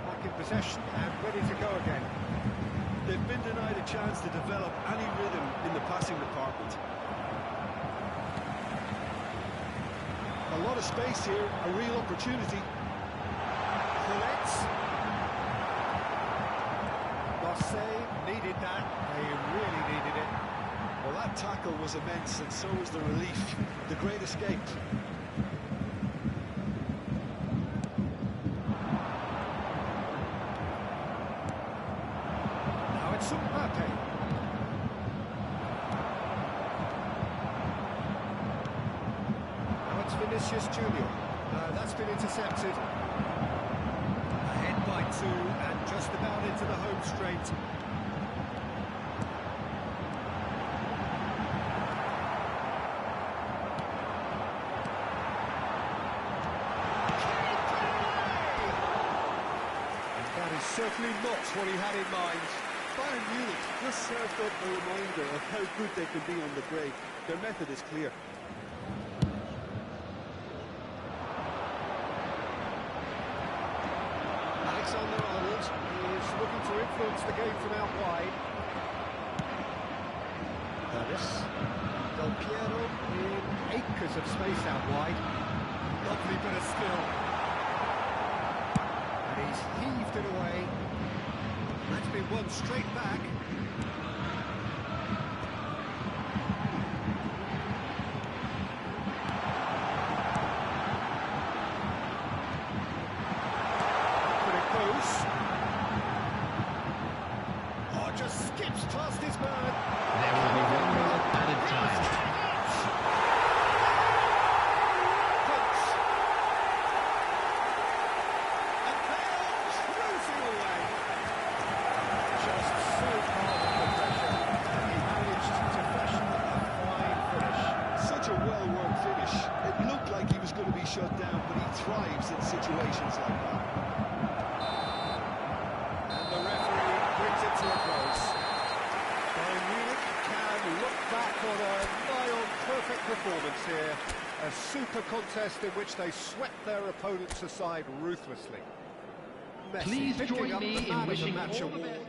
Back in possession and ready to go again. They've been denied a chance to develop any rhythm in the passing department. A lot of space here, a real opportunity. Hullet. Marseille needed that. They really needed it. Well, that tackle was immense, and so was the relief. The great escape. Now it's Mbappe. Now it's Vinicius Junior. That's been intercepted. Ahead by 2 and just about into the home straight. That is certainly not what he had in mind. Bayern Munich just served up a reminder of how good they can be on the break. Their method is clear. Alexander-Arnold is looking to influence the game from out wide. Dennis. Del Piero in acres of space out wide. Lovely bit of skill. And he's heaved it away. That's been won straight back. But it goes. Oh, just skips past his man. There will be 1 minute added time. And they're cruising away. Just so calm under pressure. And he managed to fashion a fine finish. Such a well-worked finish. It looked like he was going to be shut down, but he thrives in situations like that. And the referee brings it to a close. Bayern Munich can look back on a nigh-on perfect performance here. A super contest in which they swept their opponents aside ruthlessly. Messi Please picking join up me the in man of the wishing match all the award. best.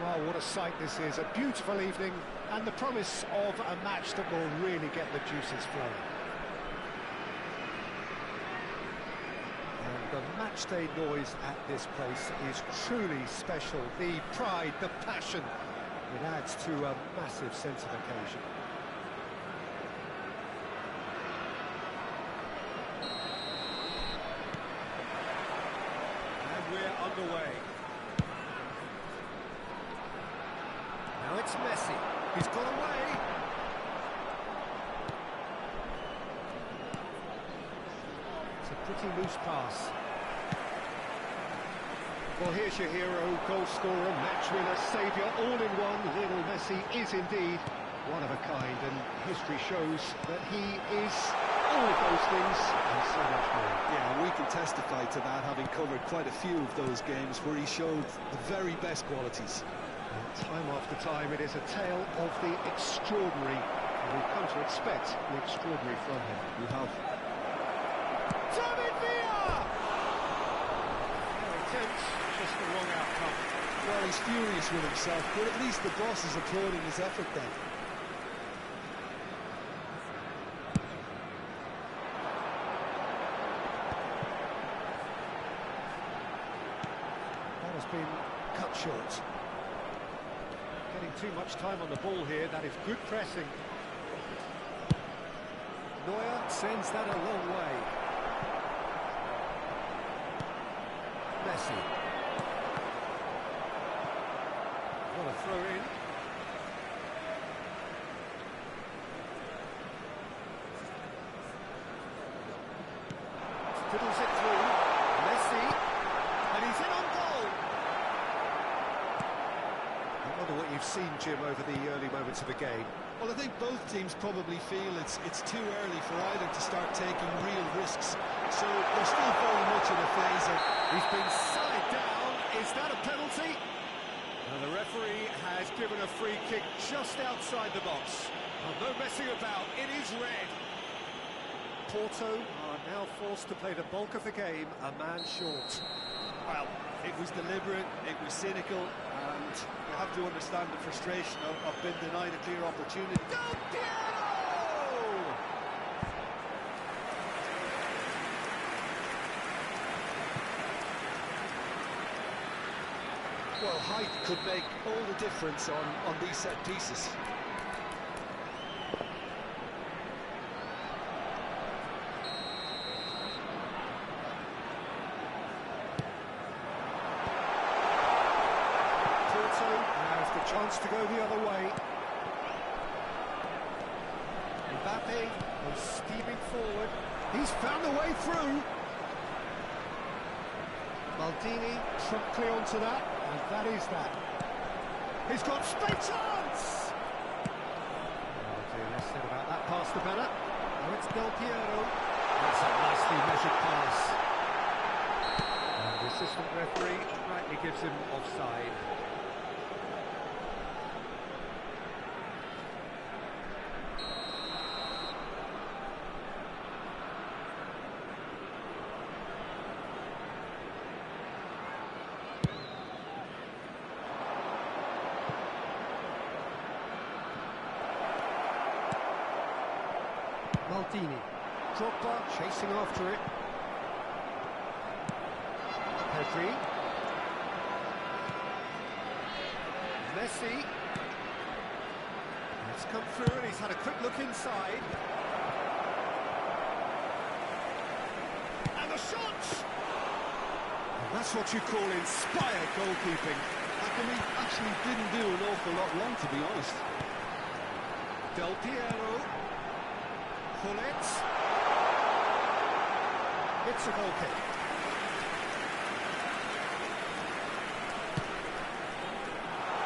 Well, what a sight this is, a beautiful evening, and the promise of a match that will really get the juices flowing. And the matchday noise at this place is truly special. The pride, the passion, it adds to a massive sense of occasion. And we're underway. Now it's Messi. He's got away. It's a pretty loose pass. Well, here's your hero, goal scorer, match winner, saviour, all in one. Lionel Messi is indeed one of a kind, and history shows that he is all of those things and so much more. Yeah, we can testify to that, having covered quite a few of those games where he showed the very best qualities. And time after time, it is a tale of the extraordinary, and we've come to expect the extraordinary from him. We have. David Villa! Very tense, just the wrong outcome. Well, he's furious with himself, but at least the boss is applauding his effort then. That has been cut short. Getting too much time on the ball here, that is good pressing. Neuer sends that a long way. Messi. What a throw in. Fiddles it through. Messi. And he's in on goal. I wonder what you've seen, Jim, over the early moments of the game. Well, I think both teams probably feel it's too early for either to start taking real risks. So they're still very much in a phase of... He's been side down. Is that a penalty? And the referee has given a free kick just outside the box. Well, no messing about. It is red. Porto are now forced to play the bulk of the game a man short. Well, it was deliberate, it was cynical, and you have to understand the frustration of being denied a clear opportunity. Del Piero! Well, height could make all the difference on these set pieces. Chance to go the other way. Mbappe goes steaming forward. He's found a way through. Maldini trumped clear onto that, and that is that. He's got space chance! Oh dear, less said about that pass the better. Now it's Del Piero. That's a nicely measured pass. And the assistant referee rightly gives him offside. Maldini, Drogba chasing after it. Pedri. Messi. It's come through and he's had a quick look inside. And the shot! And that's what you call inspired goalkeeping. Hakimi actually didn't do an awful lot wrong, to be honest. Del Piero. Pullet. It's a goal kick.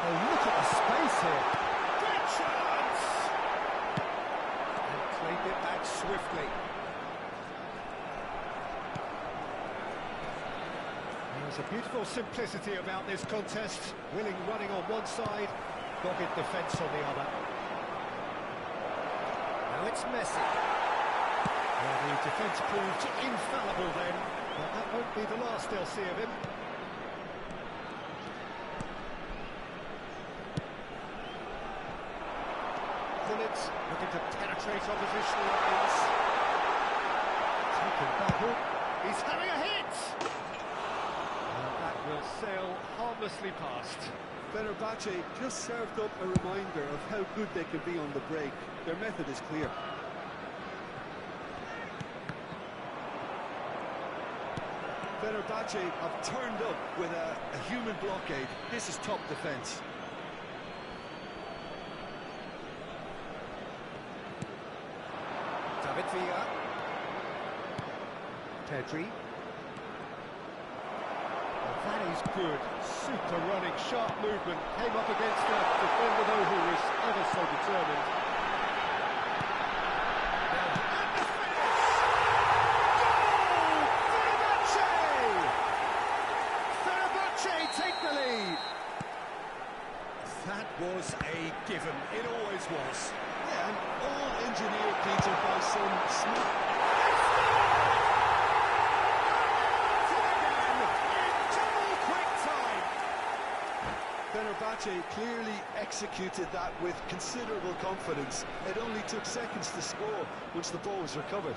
Oh, look at the space here. Great chance! And played it back swiftly. There's a beautiful simplicity about this contest. Willing running on one side, dogged defence on the other. Now it's Messi. Well, the defence proved infallible then, but that won't be the last they'll see of him. minutes, looking to penetrate opposition lines. Taken battle. He's having a hit! And that will sail harmlessly past. Fenerbahce just served up a reminder of how good they can be on the break. Their method is clear. Fenerbahce have turned up with a human blockade. This is top defence. David Villa. Pedri. Oh, that is good. Super running, sharp movement. Came up against a defender though who was ever so determined. And the finish! Goal! Fenerbahce! Fenerbahce take the lead. That was a given. It always was. Yeah, and all engineered, Peter, by some smart... Fenerbahce clearly executed that with considerable confidence. It only took seconds to score once the ball was recovered.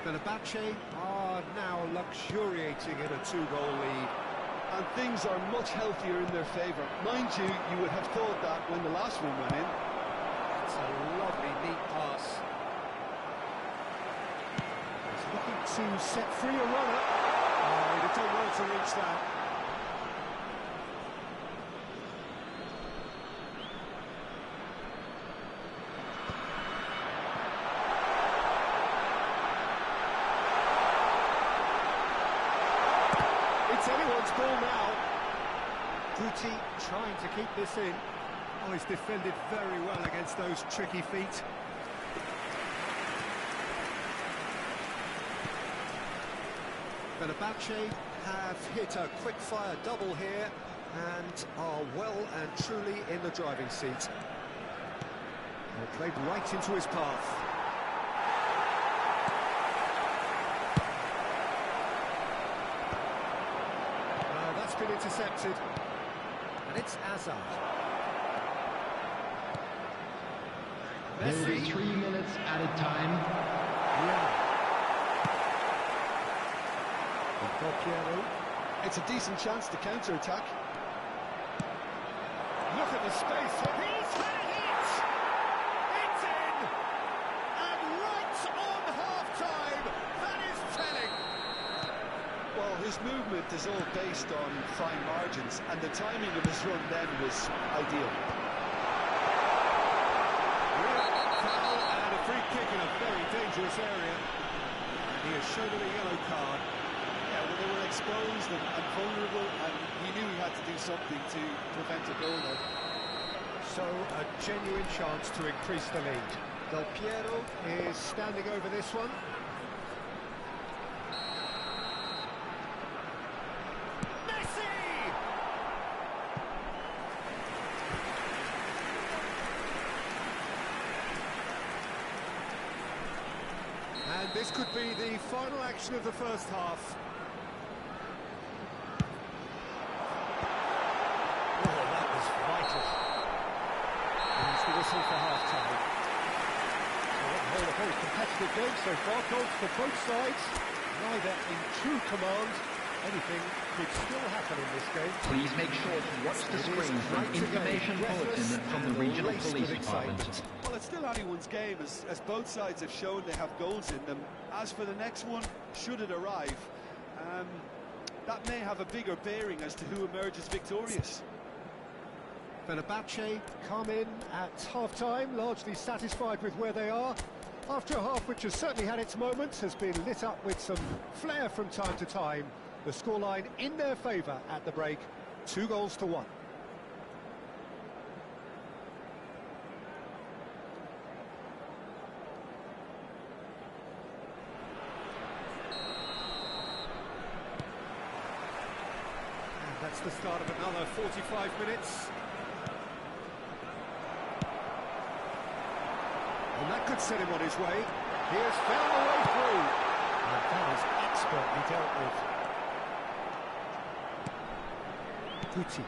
Fenerbahce are now luxuriating in a two-goal lead. And things are much healthier in their favour. Mind you, you would have thought that when the last one went in. It's a lovely, neat pass. He's looking to set free a runner. Oh, he did well to reach that. It's anyone's ball now. Guti trying to keep this in. Oh, he's defended very well against those tricky feet. Fenerbahce have hit a quick-fire double here and are well and truly in the driving seat. They played right into his path. That's been intercepted. And it's Hazard. There will be 3 minutes added time. Yeah. It's a decent chance to counter-attack. Look at the space. He's had a hit! It's in! And right on half-time. That is telling. Well, his movement is all based on fine margins, and the timing of his run then was ideal. Foul and a free kick in a very dangerous area. And he has shown him a yellow card. Yeah, well, they were exposed and vulnerable, and he knew he had to do something to prevent a goal there. So, a genuine chance to increase the lead. Del Piero is standing over this one. And this could be the final action of the first half. Oh, that was vital. Here's the whistle for half-time. So a very competitive game so far. Goals for both sides. Neither in true command. Anything could still happen in this game. Please make sure to watch the screen for an information bulletin from the regional police department. Well, it's still anyone's game, as both sides have shown they have goals in them. As for the next one, should it arrive, that may have a bigger bearing as to who emerges victorious. Fenerbahce come in at half-time, largely satisfied with where they are. After a half which has certainly had its moments, has been lit up with some flair from time to time. The scoreline in their favour at the break, 2-1. And that's the start of another 45 minutes. And that could set him on his way. He has found a way through. And that is expertly dealt with. Guti.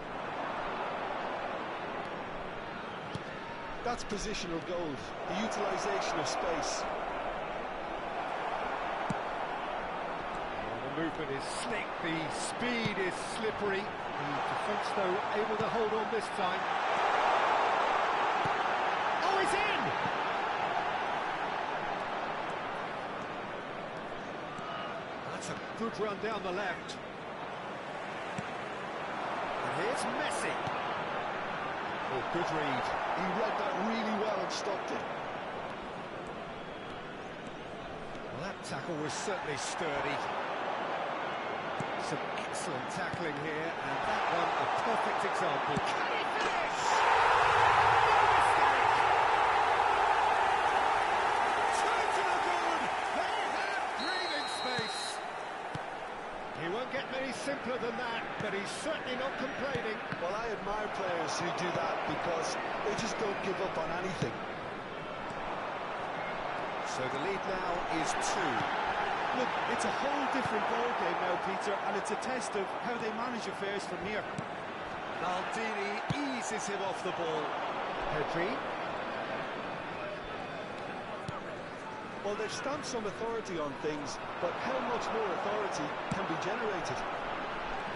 That's positional goals, the utilisation of space. The movement is slick, the speed is slippery. The defence, though, able to hold on this time. Oh, he's in! That's a good run down the left. And here's Messi. Oh, good read. He read that really well and stopped it. Well, that tackle was certainly sturdy. Some excellent tackling here, and that one a perfect example. Can he finish? No mistake! Turn to the good! They have breathing space! He won't get any simpler than that, but he's certainly not complaining. Well, I admire players who do that because they just don't give up on anything. So the lead now is 2. Look, it's a whole different ballgame now, Peter, and it's a test of how they manage affairs from here. Maldini eases him off the ball. Pedri. Well, they've stamped some authority on things, but how much more authority can be generated?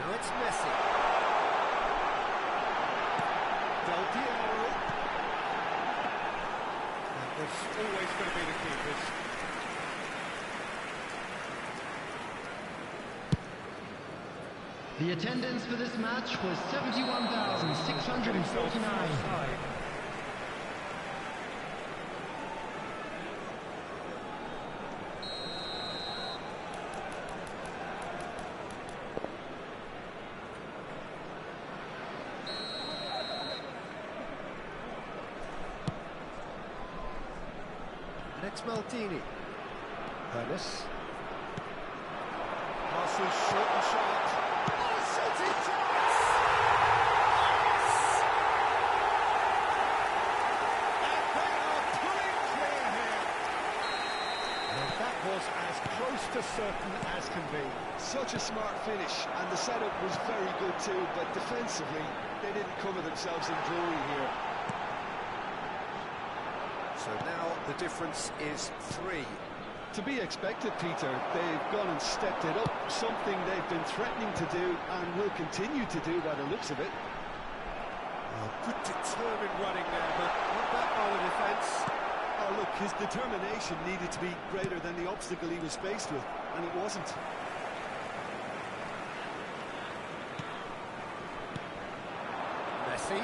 Now it's Messi. Del Piero. And there's always going to be the keepers. The attendance for this match was 71,649. Next Maldini. Ernest. Passes short and sharp. Oh, shooting chance! Yes! And they are pulling clear here. And that was as close to certain as can be. Such a smart finish, and the setup was very good too, but defensively, they didn't cover themselves in glory here. So now the difference is 3. To be expected, Peter. They've gone and stepped it up, something they've been threatening to do and will continue to do by the looks of it. Oh, good determined running there, but not that by the defence. Oh, look, his determination needed to be greater than the obstacle he was faced with, and it wasn't. Messi.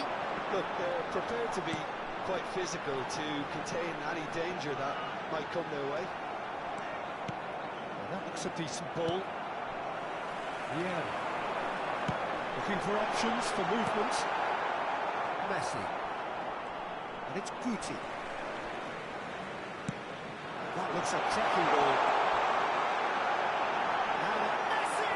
Look, they're prepared to be quite physical to contain any danger that might come their way. That looks a decent ball. Yeah. Looking for options for movement. Messi. And it's Guti. That looks a cracking ball. And Messi!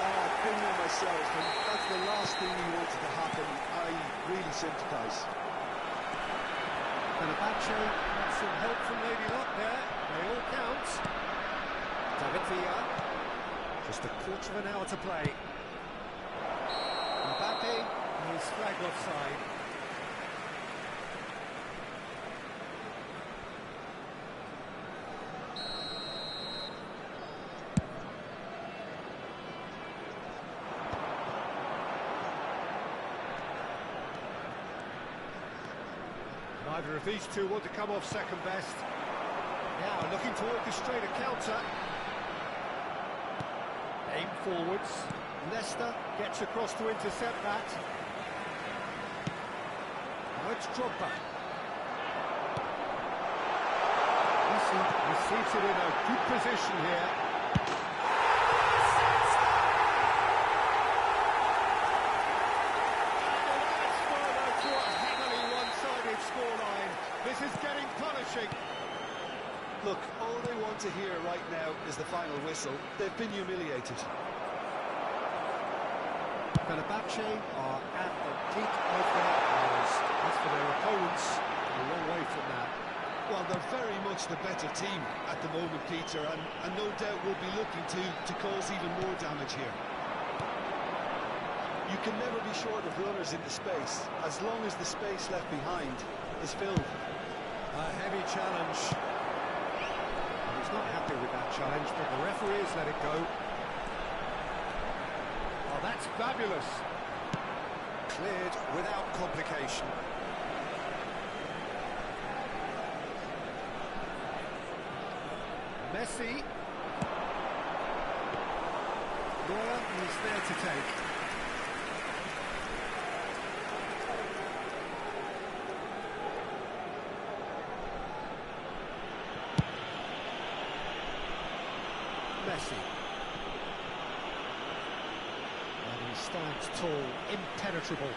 I've been there myself, and that's the last thing you wanted to happen. I really sympathise. And some help from Lady Luck there. They all count. David Villa. Just a quarter of an hour to play. Mbappe is flagged offside. Neither of these two want to come off second best. Now looking to orchestrate a counter. Aim forwards. Leicester gets across to intercept that. Now it's Drogba. Messi is seated in a good position here. And that's followed to a heavily one-sided scoreline. This is getting punishing. Look, all they want to hear right now is the final whistle. They've been humiliated. Fenerbahce are at the peak of their powers. As for their opponents, a long way from that. Well, they're very much the better team at the moment, Peter, and no doubt will be looking to cause even more damage here. You can never be short of runners into space, as long as the space left behind is filled. A heavy challenge. He's not happy with that challenge, but the referee has let it go. Oh, that's fabulous. Cleared without complication. Messi. Neuer is there to take. Messi. And he stands tall, impenetrable.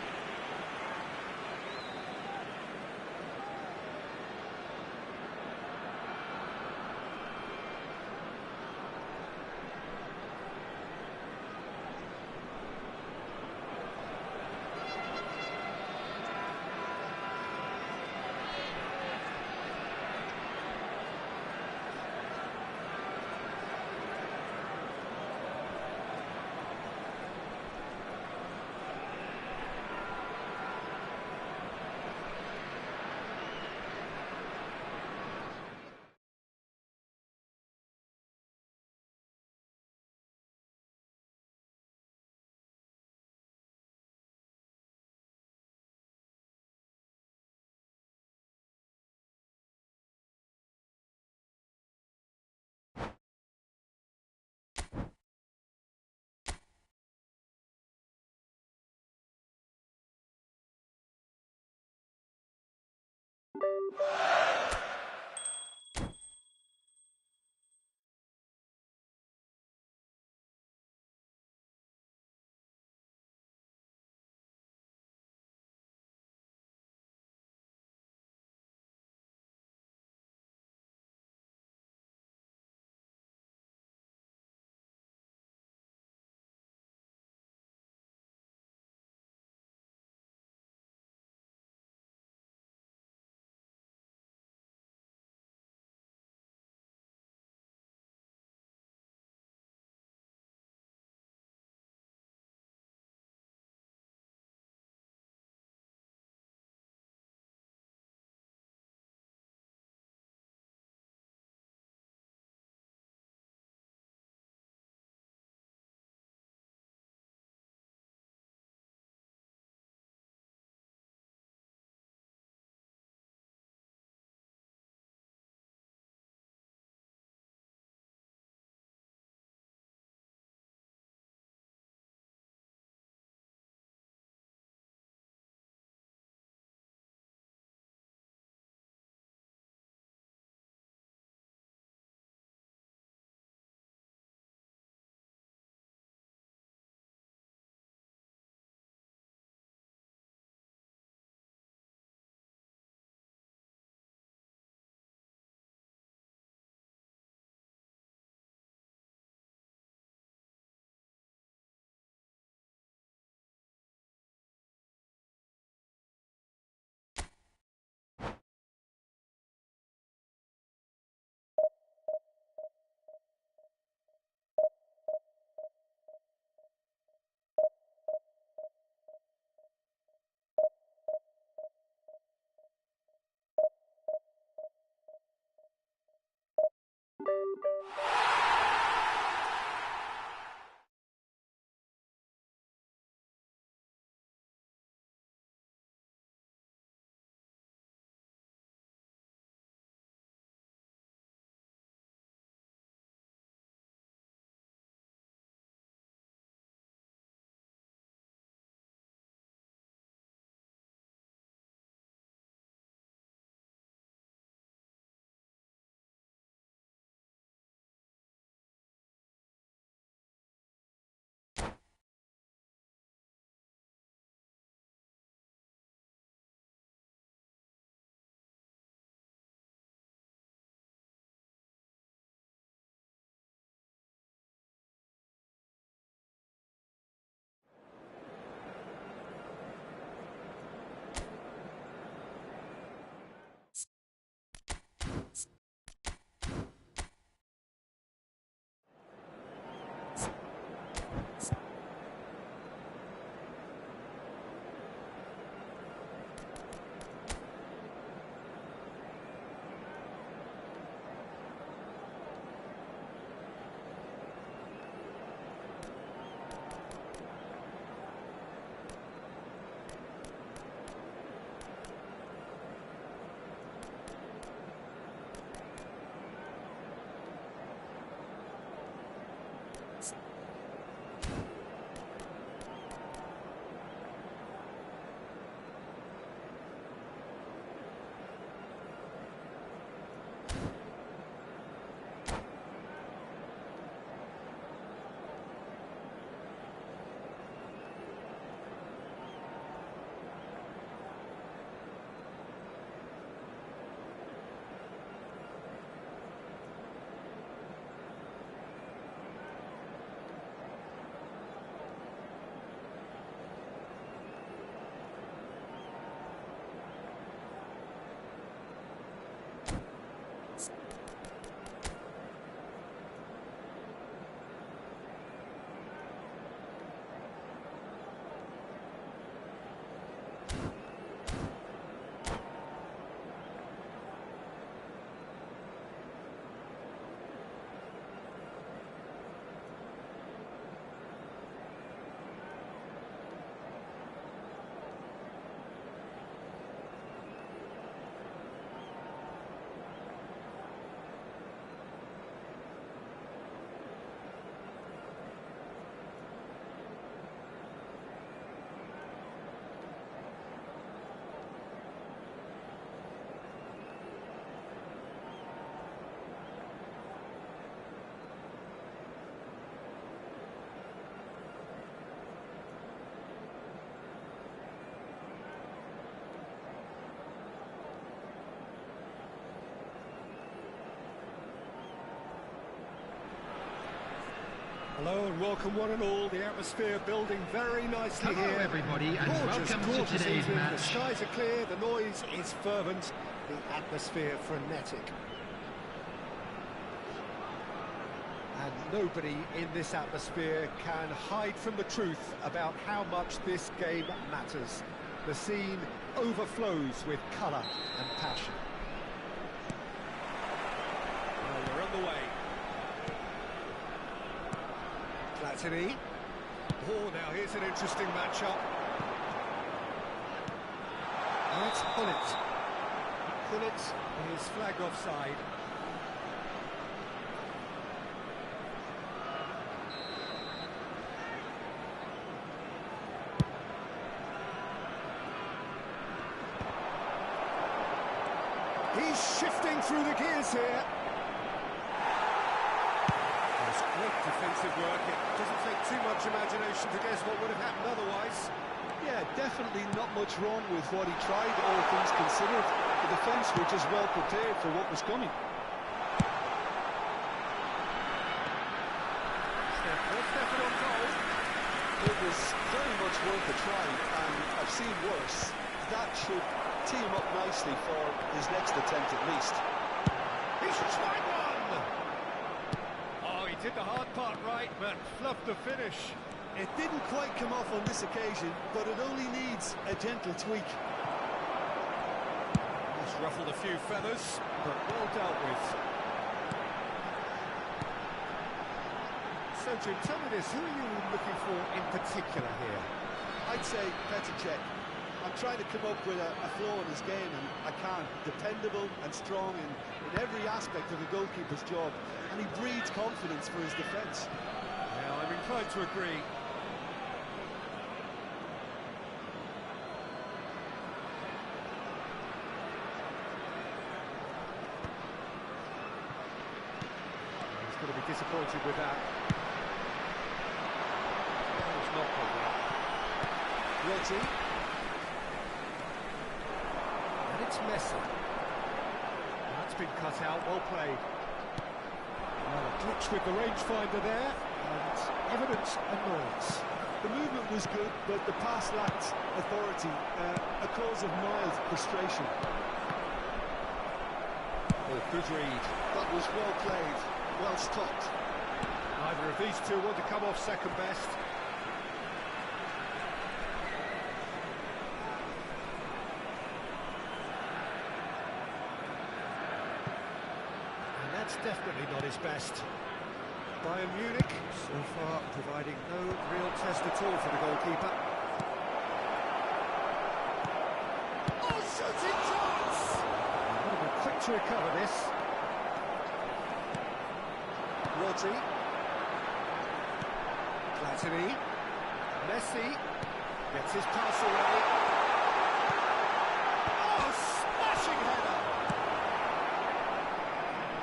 Hello and welcome one and all. The atmosphere building very nicely Hello, here. everybody, and Gorgeous, welcome to gorgeous today's evening. match. The skies are clear, the noise is fervent, the atmosphere frenetic. And nobody in this atmosphere can hide from the truth about how much this game matters. The scene overflows with colour and passion. Well, we're on the way. Platini. Oh, now here's an interesting matchup. And it's Hullet. Hullet is flagged offside. He's shifting through the gears here. There's great defensive work. It doesn't take too much imagination to guess what would have happened otherwise. Yeah, definitely not much wrong with what he tried, all things considered. The defence were just well prepared for what was coming. First effort on goal. It was very much worth a try, and I've seen worse. That should tee him up nicely for his next attempt at least. He should try one! Oh, he did the hard part right, but fluffed the finish. It didn't quite come off on this occasion, but it only needs a gentle tweak. Just ruffled a few feathers, but well dealt with. So, Jim, tell me this, who are you looking for in particular here? I'd say Petr Cech. I'm trying to come up with a flaw in his game, and I can't. Dependable and strong in every aspect of a goalkeeper's job, and he breeds confidence for his defence. Yeah, I'm inclined to agree. He's going to be disappointed with that. It's not good there. Rodri. And it's Messi. That's been cut out, well played. Well, a glitch with the rangefinder there, and evident annoyance. The movement was good, but the pass lacked authority, a cause of mild frustration. Oh, good read. That was well played, well stopped. Neither of these two want to come off second best. And that's definitely not his best. Bayern Munich, so far, providing no real test at all for the goalkeeper. Oh, shooting chance! Got to be quick to recover this. Rodri. Platini. Messi gets his pass away. Oh, smashing header!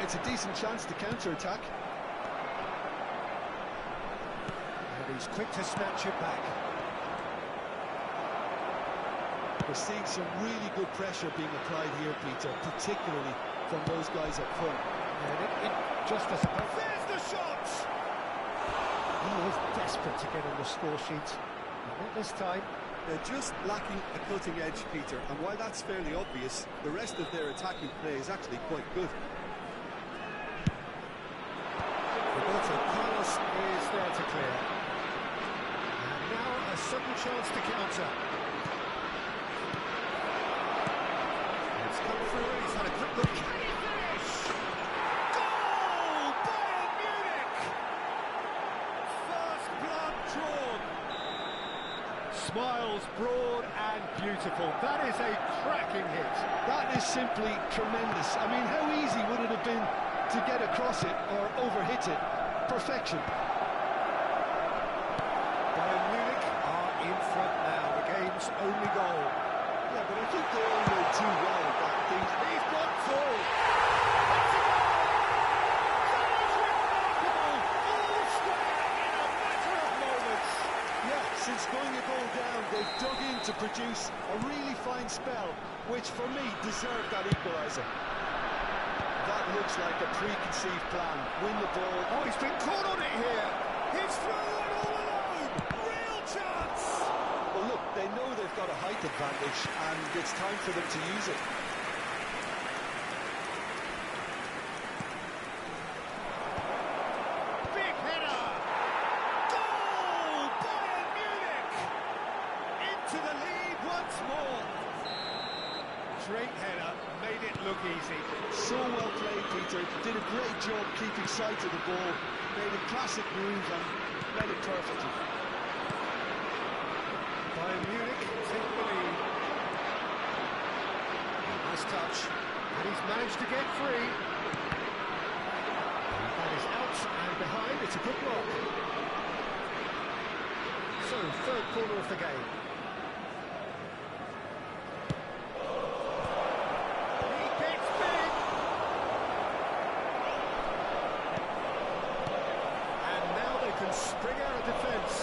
It's a decent chance to counter-attack. And he's quick to snatch it back. We're seeing some really good pressure being applied here, Peter, particularly from those guys up front. And it just doesn't... There's the shot! He was desperate to get on the score sheet. Not this time. They're just lacking a cutting edge, Peter, and while that's fairly obvious, the rest of their attacking play is actually quite good. Roberto Carlos is there to clear. And now a sudden chance to counter. It's come through, he's had a quick look. Can he finish? Goal! Bayern Munich! First blood drawn. Smiles broad and beautiful. That is a cracking hit. That is simply tremendous. I mean, how easy would it have been to get across it or overhit it? Perfection. Bayern Munich are in front now, the game's only goal. Yeah, but I think they all know too well that He's gone full. That's a goal! That is remarkable! All square in a matter of moments. yeah, since going a goal down, they've dug in to produce a really fine spell, which for me deserved that equaliser. That looks like a preconceived plan. Win the ball. Oh, he's been caught on it here. His He's through and all alone. Real chance. Well, look, they know they've got a height advantage, and it's time for them to use it. Big header. Goal! Bayern Munich into the lead once more. Straight header, made it look easy. So well played, Peter. Did a great job keeping sight of the ball. Made a classic move and read it perfectly. Bayern Munich take the lead. Nice touch. And he's managed to get free. That is out and behind. It's a good block. So, third corner of the game. He gets big. And now they can spring out of defence.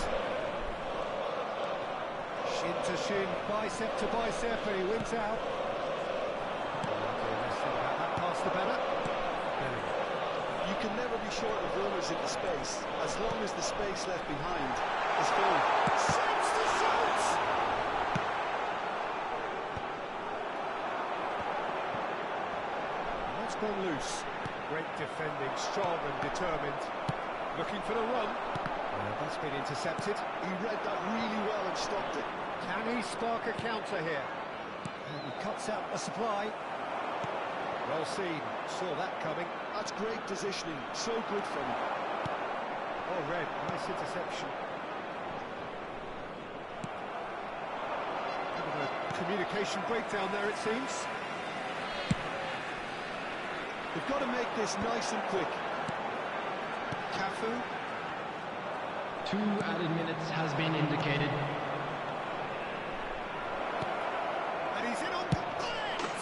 Shin to shin, bicep to bicep, and he wins out. Okay, let's think about that pass to Bennett. You can never be short of runners into space, as long as the space left behind is full. Shoots to shoot! That's gone loose. Great defending, strong and determined. Looking for the run. That's been intercepted. He read that really well and stopped it. Can he spark a counter here? And he cuts out the supply. Well seen, saw that coming. That's great positioning, so good from him. Oh, Red, nice interception. Bit of a communication breakdown there, it seems. They've got to make this nice and quick. Cafu. 2 added minutes has been indicated. And he's in on the bullet!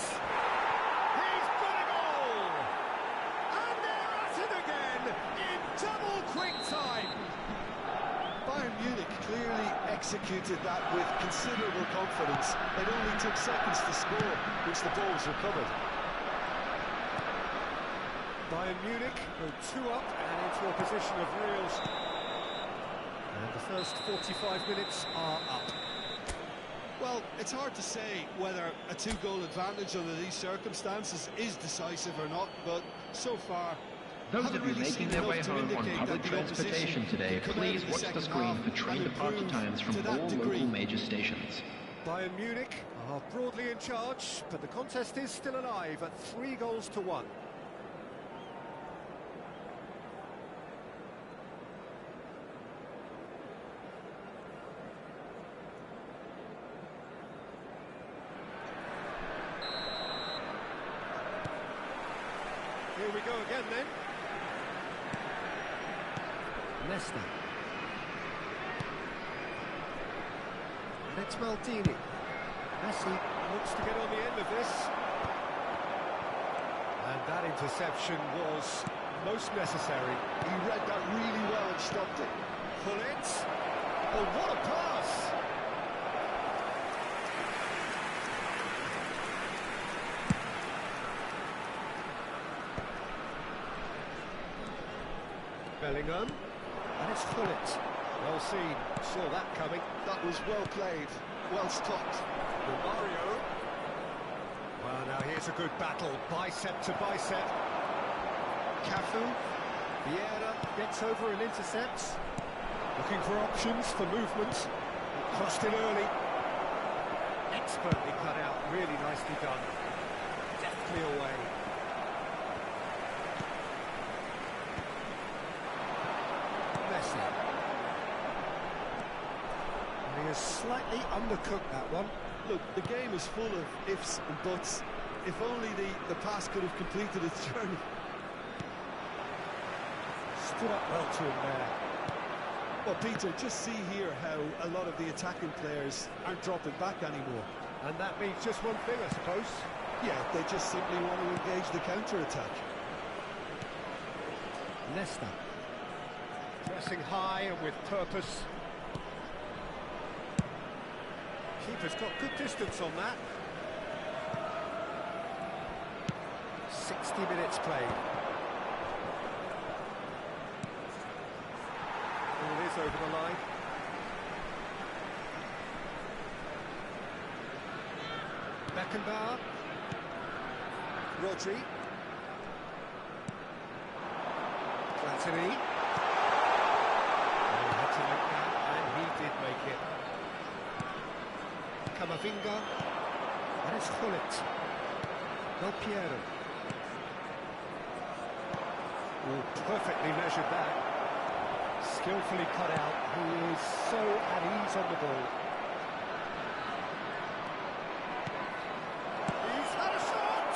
He's got a goal! And they're at it again in double quick time! Bayern Munich clearly executed that with considerable confidence. It only took seconds to score once the ball was recovered. Bayern Munich go 2 up and into a position of real... And the first 45 minutes are up. Well, it's hard to say whether a 2-goal advantage under these circumstances is decisive or not, but so far... Those of you making their way home on public transportation today, please watch the screen for train departure times from all local major stations. Bayern Munich are broadly in charge, but the contest is still alive at 3-1. Here we go again then. Nesta. Next Maldini. Messi looks to get on the end of this. And that interception was most necessary. He read that really well and stopped it. Pull it. Oh, what a pass! Bellingham, and it's Fullet. Well seen, saw that coming. That was well played, well stopped. Mario. Well, now here's a good battle, bicep to bicep. Cafu, Vieira gets over and intercepts. Looking for options for movement. Crossed it early. Expertly cut out, really nicely done. Deftly away. And he has slightly undercooked that one. Look, the game is full of ifs and buts. If only the pass could have completed its journey. Stood up well to him there. Well, Peter, just see here how a lot of the attacking players aren't dropping back anymore. And that means just one thing, I suppose. Yeah, they just simply want to engage the counter-attack. Nesta. Pressing high and with purpose. Keeper's got good distance on that. 60 minutes played. Ball is over the line. Beckenbauer. Rodri. Platini. He had to make that, and he did make it. Camavinga. And it's Hullet. Del Piero. Oh, perfectly measured that. Skillfully cut out. He is so at ease on the ball. He's had a shot!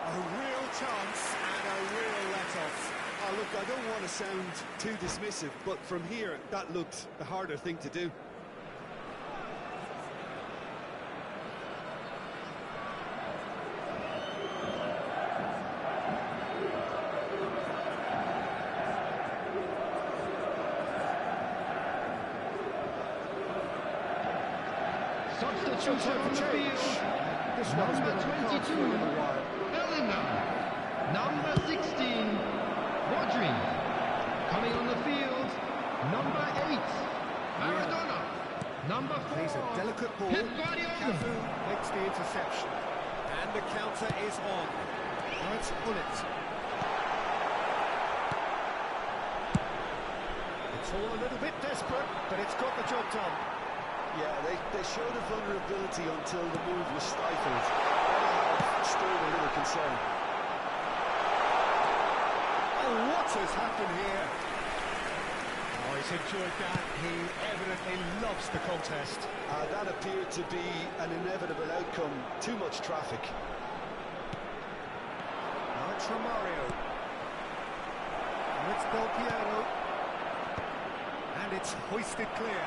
A real chance and a real let-off. Oh, look, I don't want to sound too dismissive, but from here, that looked the harder thing to do. Substitution on the field. This one's Number been on the cards 22, for a little while. Bellingham. Number 16, Rodri. Coming on the field, number 8, Maradona. Number 4, He's a delicate ball. Pep Guardiola. Cafu makes the interception. And the counter is on. Now it's Hullet. It's all a little bit desperate, but it's got the job done. Yeah, they showed a vulnerability until the move was stifled. That stirred a little concern. Oh, what has happened here? Oh, he's enjoyed that. He evidently loves the contest. That appeared to be an inevitable outcome. Too much traffic. Now it's Romario. Now it's Del Piero. And it's hoisted clear.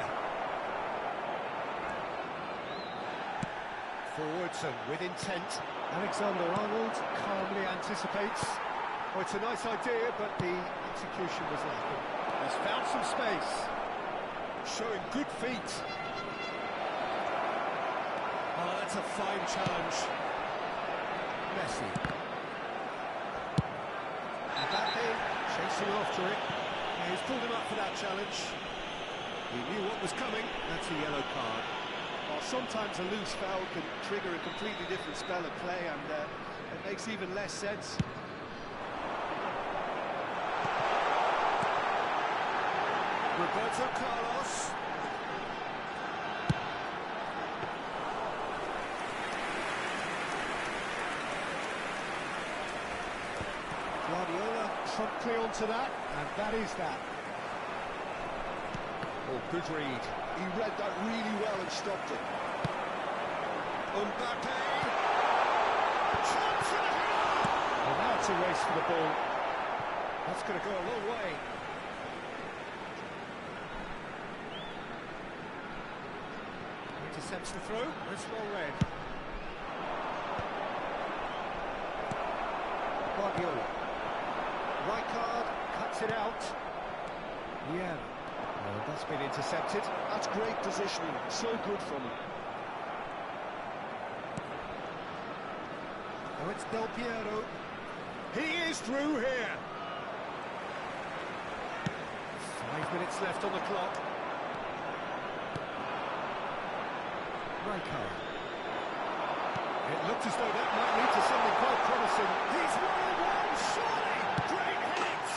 Forwards and with intent. Alexander-Arnold calmly anticipates. Oh, it's a nice idea, but the execution was lacking. He's found some space. Showing good feet. Oh, that's a fine challenge. Messi. Mbappe chasing after it. Yeah, he's pulled him up for that challenge. He knew what was coming. That's a yellow card. Well, sometimes a loose foul can trigger a completely different spell of play, and it makes even less sense. Roberto Carlos. Guardiola promptly onto that, and that is that. Oh, good read. He read that really well and stopped it. Mbappe! Chance and a header! Well, now it's a race for the ball. That's going to go a long way. Intercepts the throw. That's well read. Guardiola. Rijkaard cuts it out. Yeah. Well, that's been intercepted. That's great positioning. So good from him. Now it's Del Piero. He is through here. 5 minutes left on the clock. Rijkaard. It looked as though that might lead to something quite promising. He's 1-1, surely! Great hit!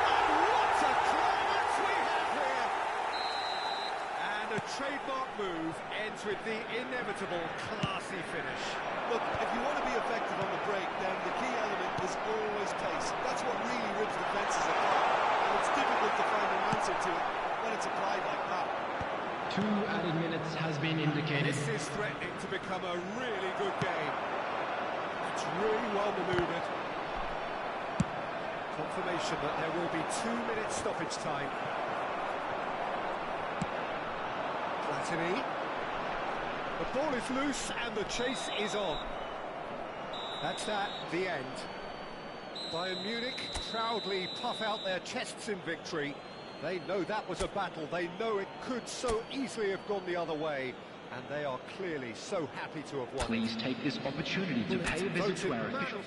And what a climax we have here! And a trademark move ends with the inevitable classy finish. Look, if you want to be effective on the break, then the key element is always pace. That's what really rips defences apart. And it's difficult to find an answer to it when it's applied like that. 2 added minutes has been indicated. This is threatening to become a really good game. It's really well manoeuvred. Confirmation that there will be 2 minutes stoppage time. Platini. The ball is loose and the chase is on. That's that, the end. Bayern Munich proudly puff out their chests in victory. They know that was a battle. They know it could so easily have gone the other way. And they are clearly so happy to have won. Please take this opportunity to pay a visit to our official...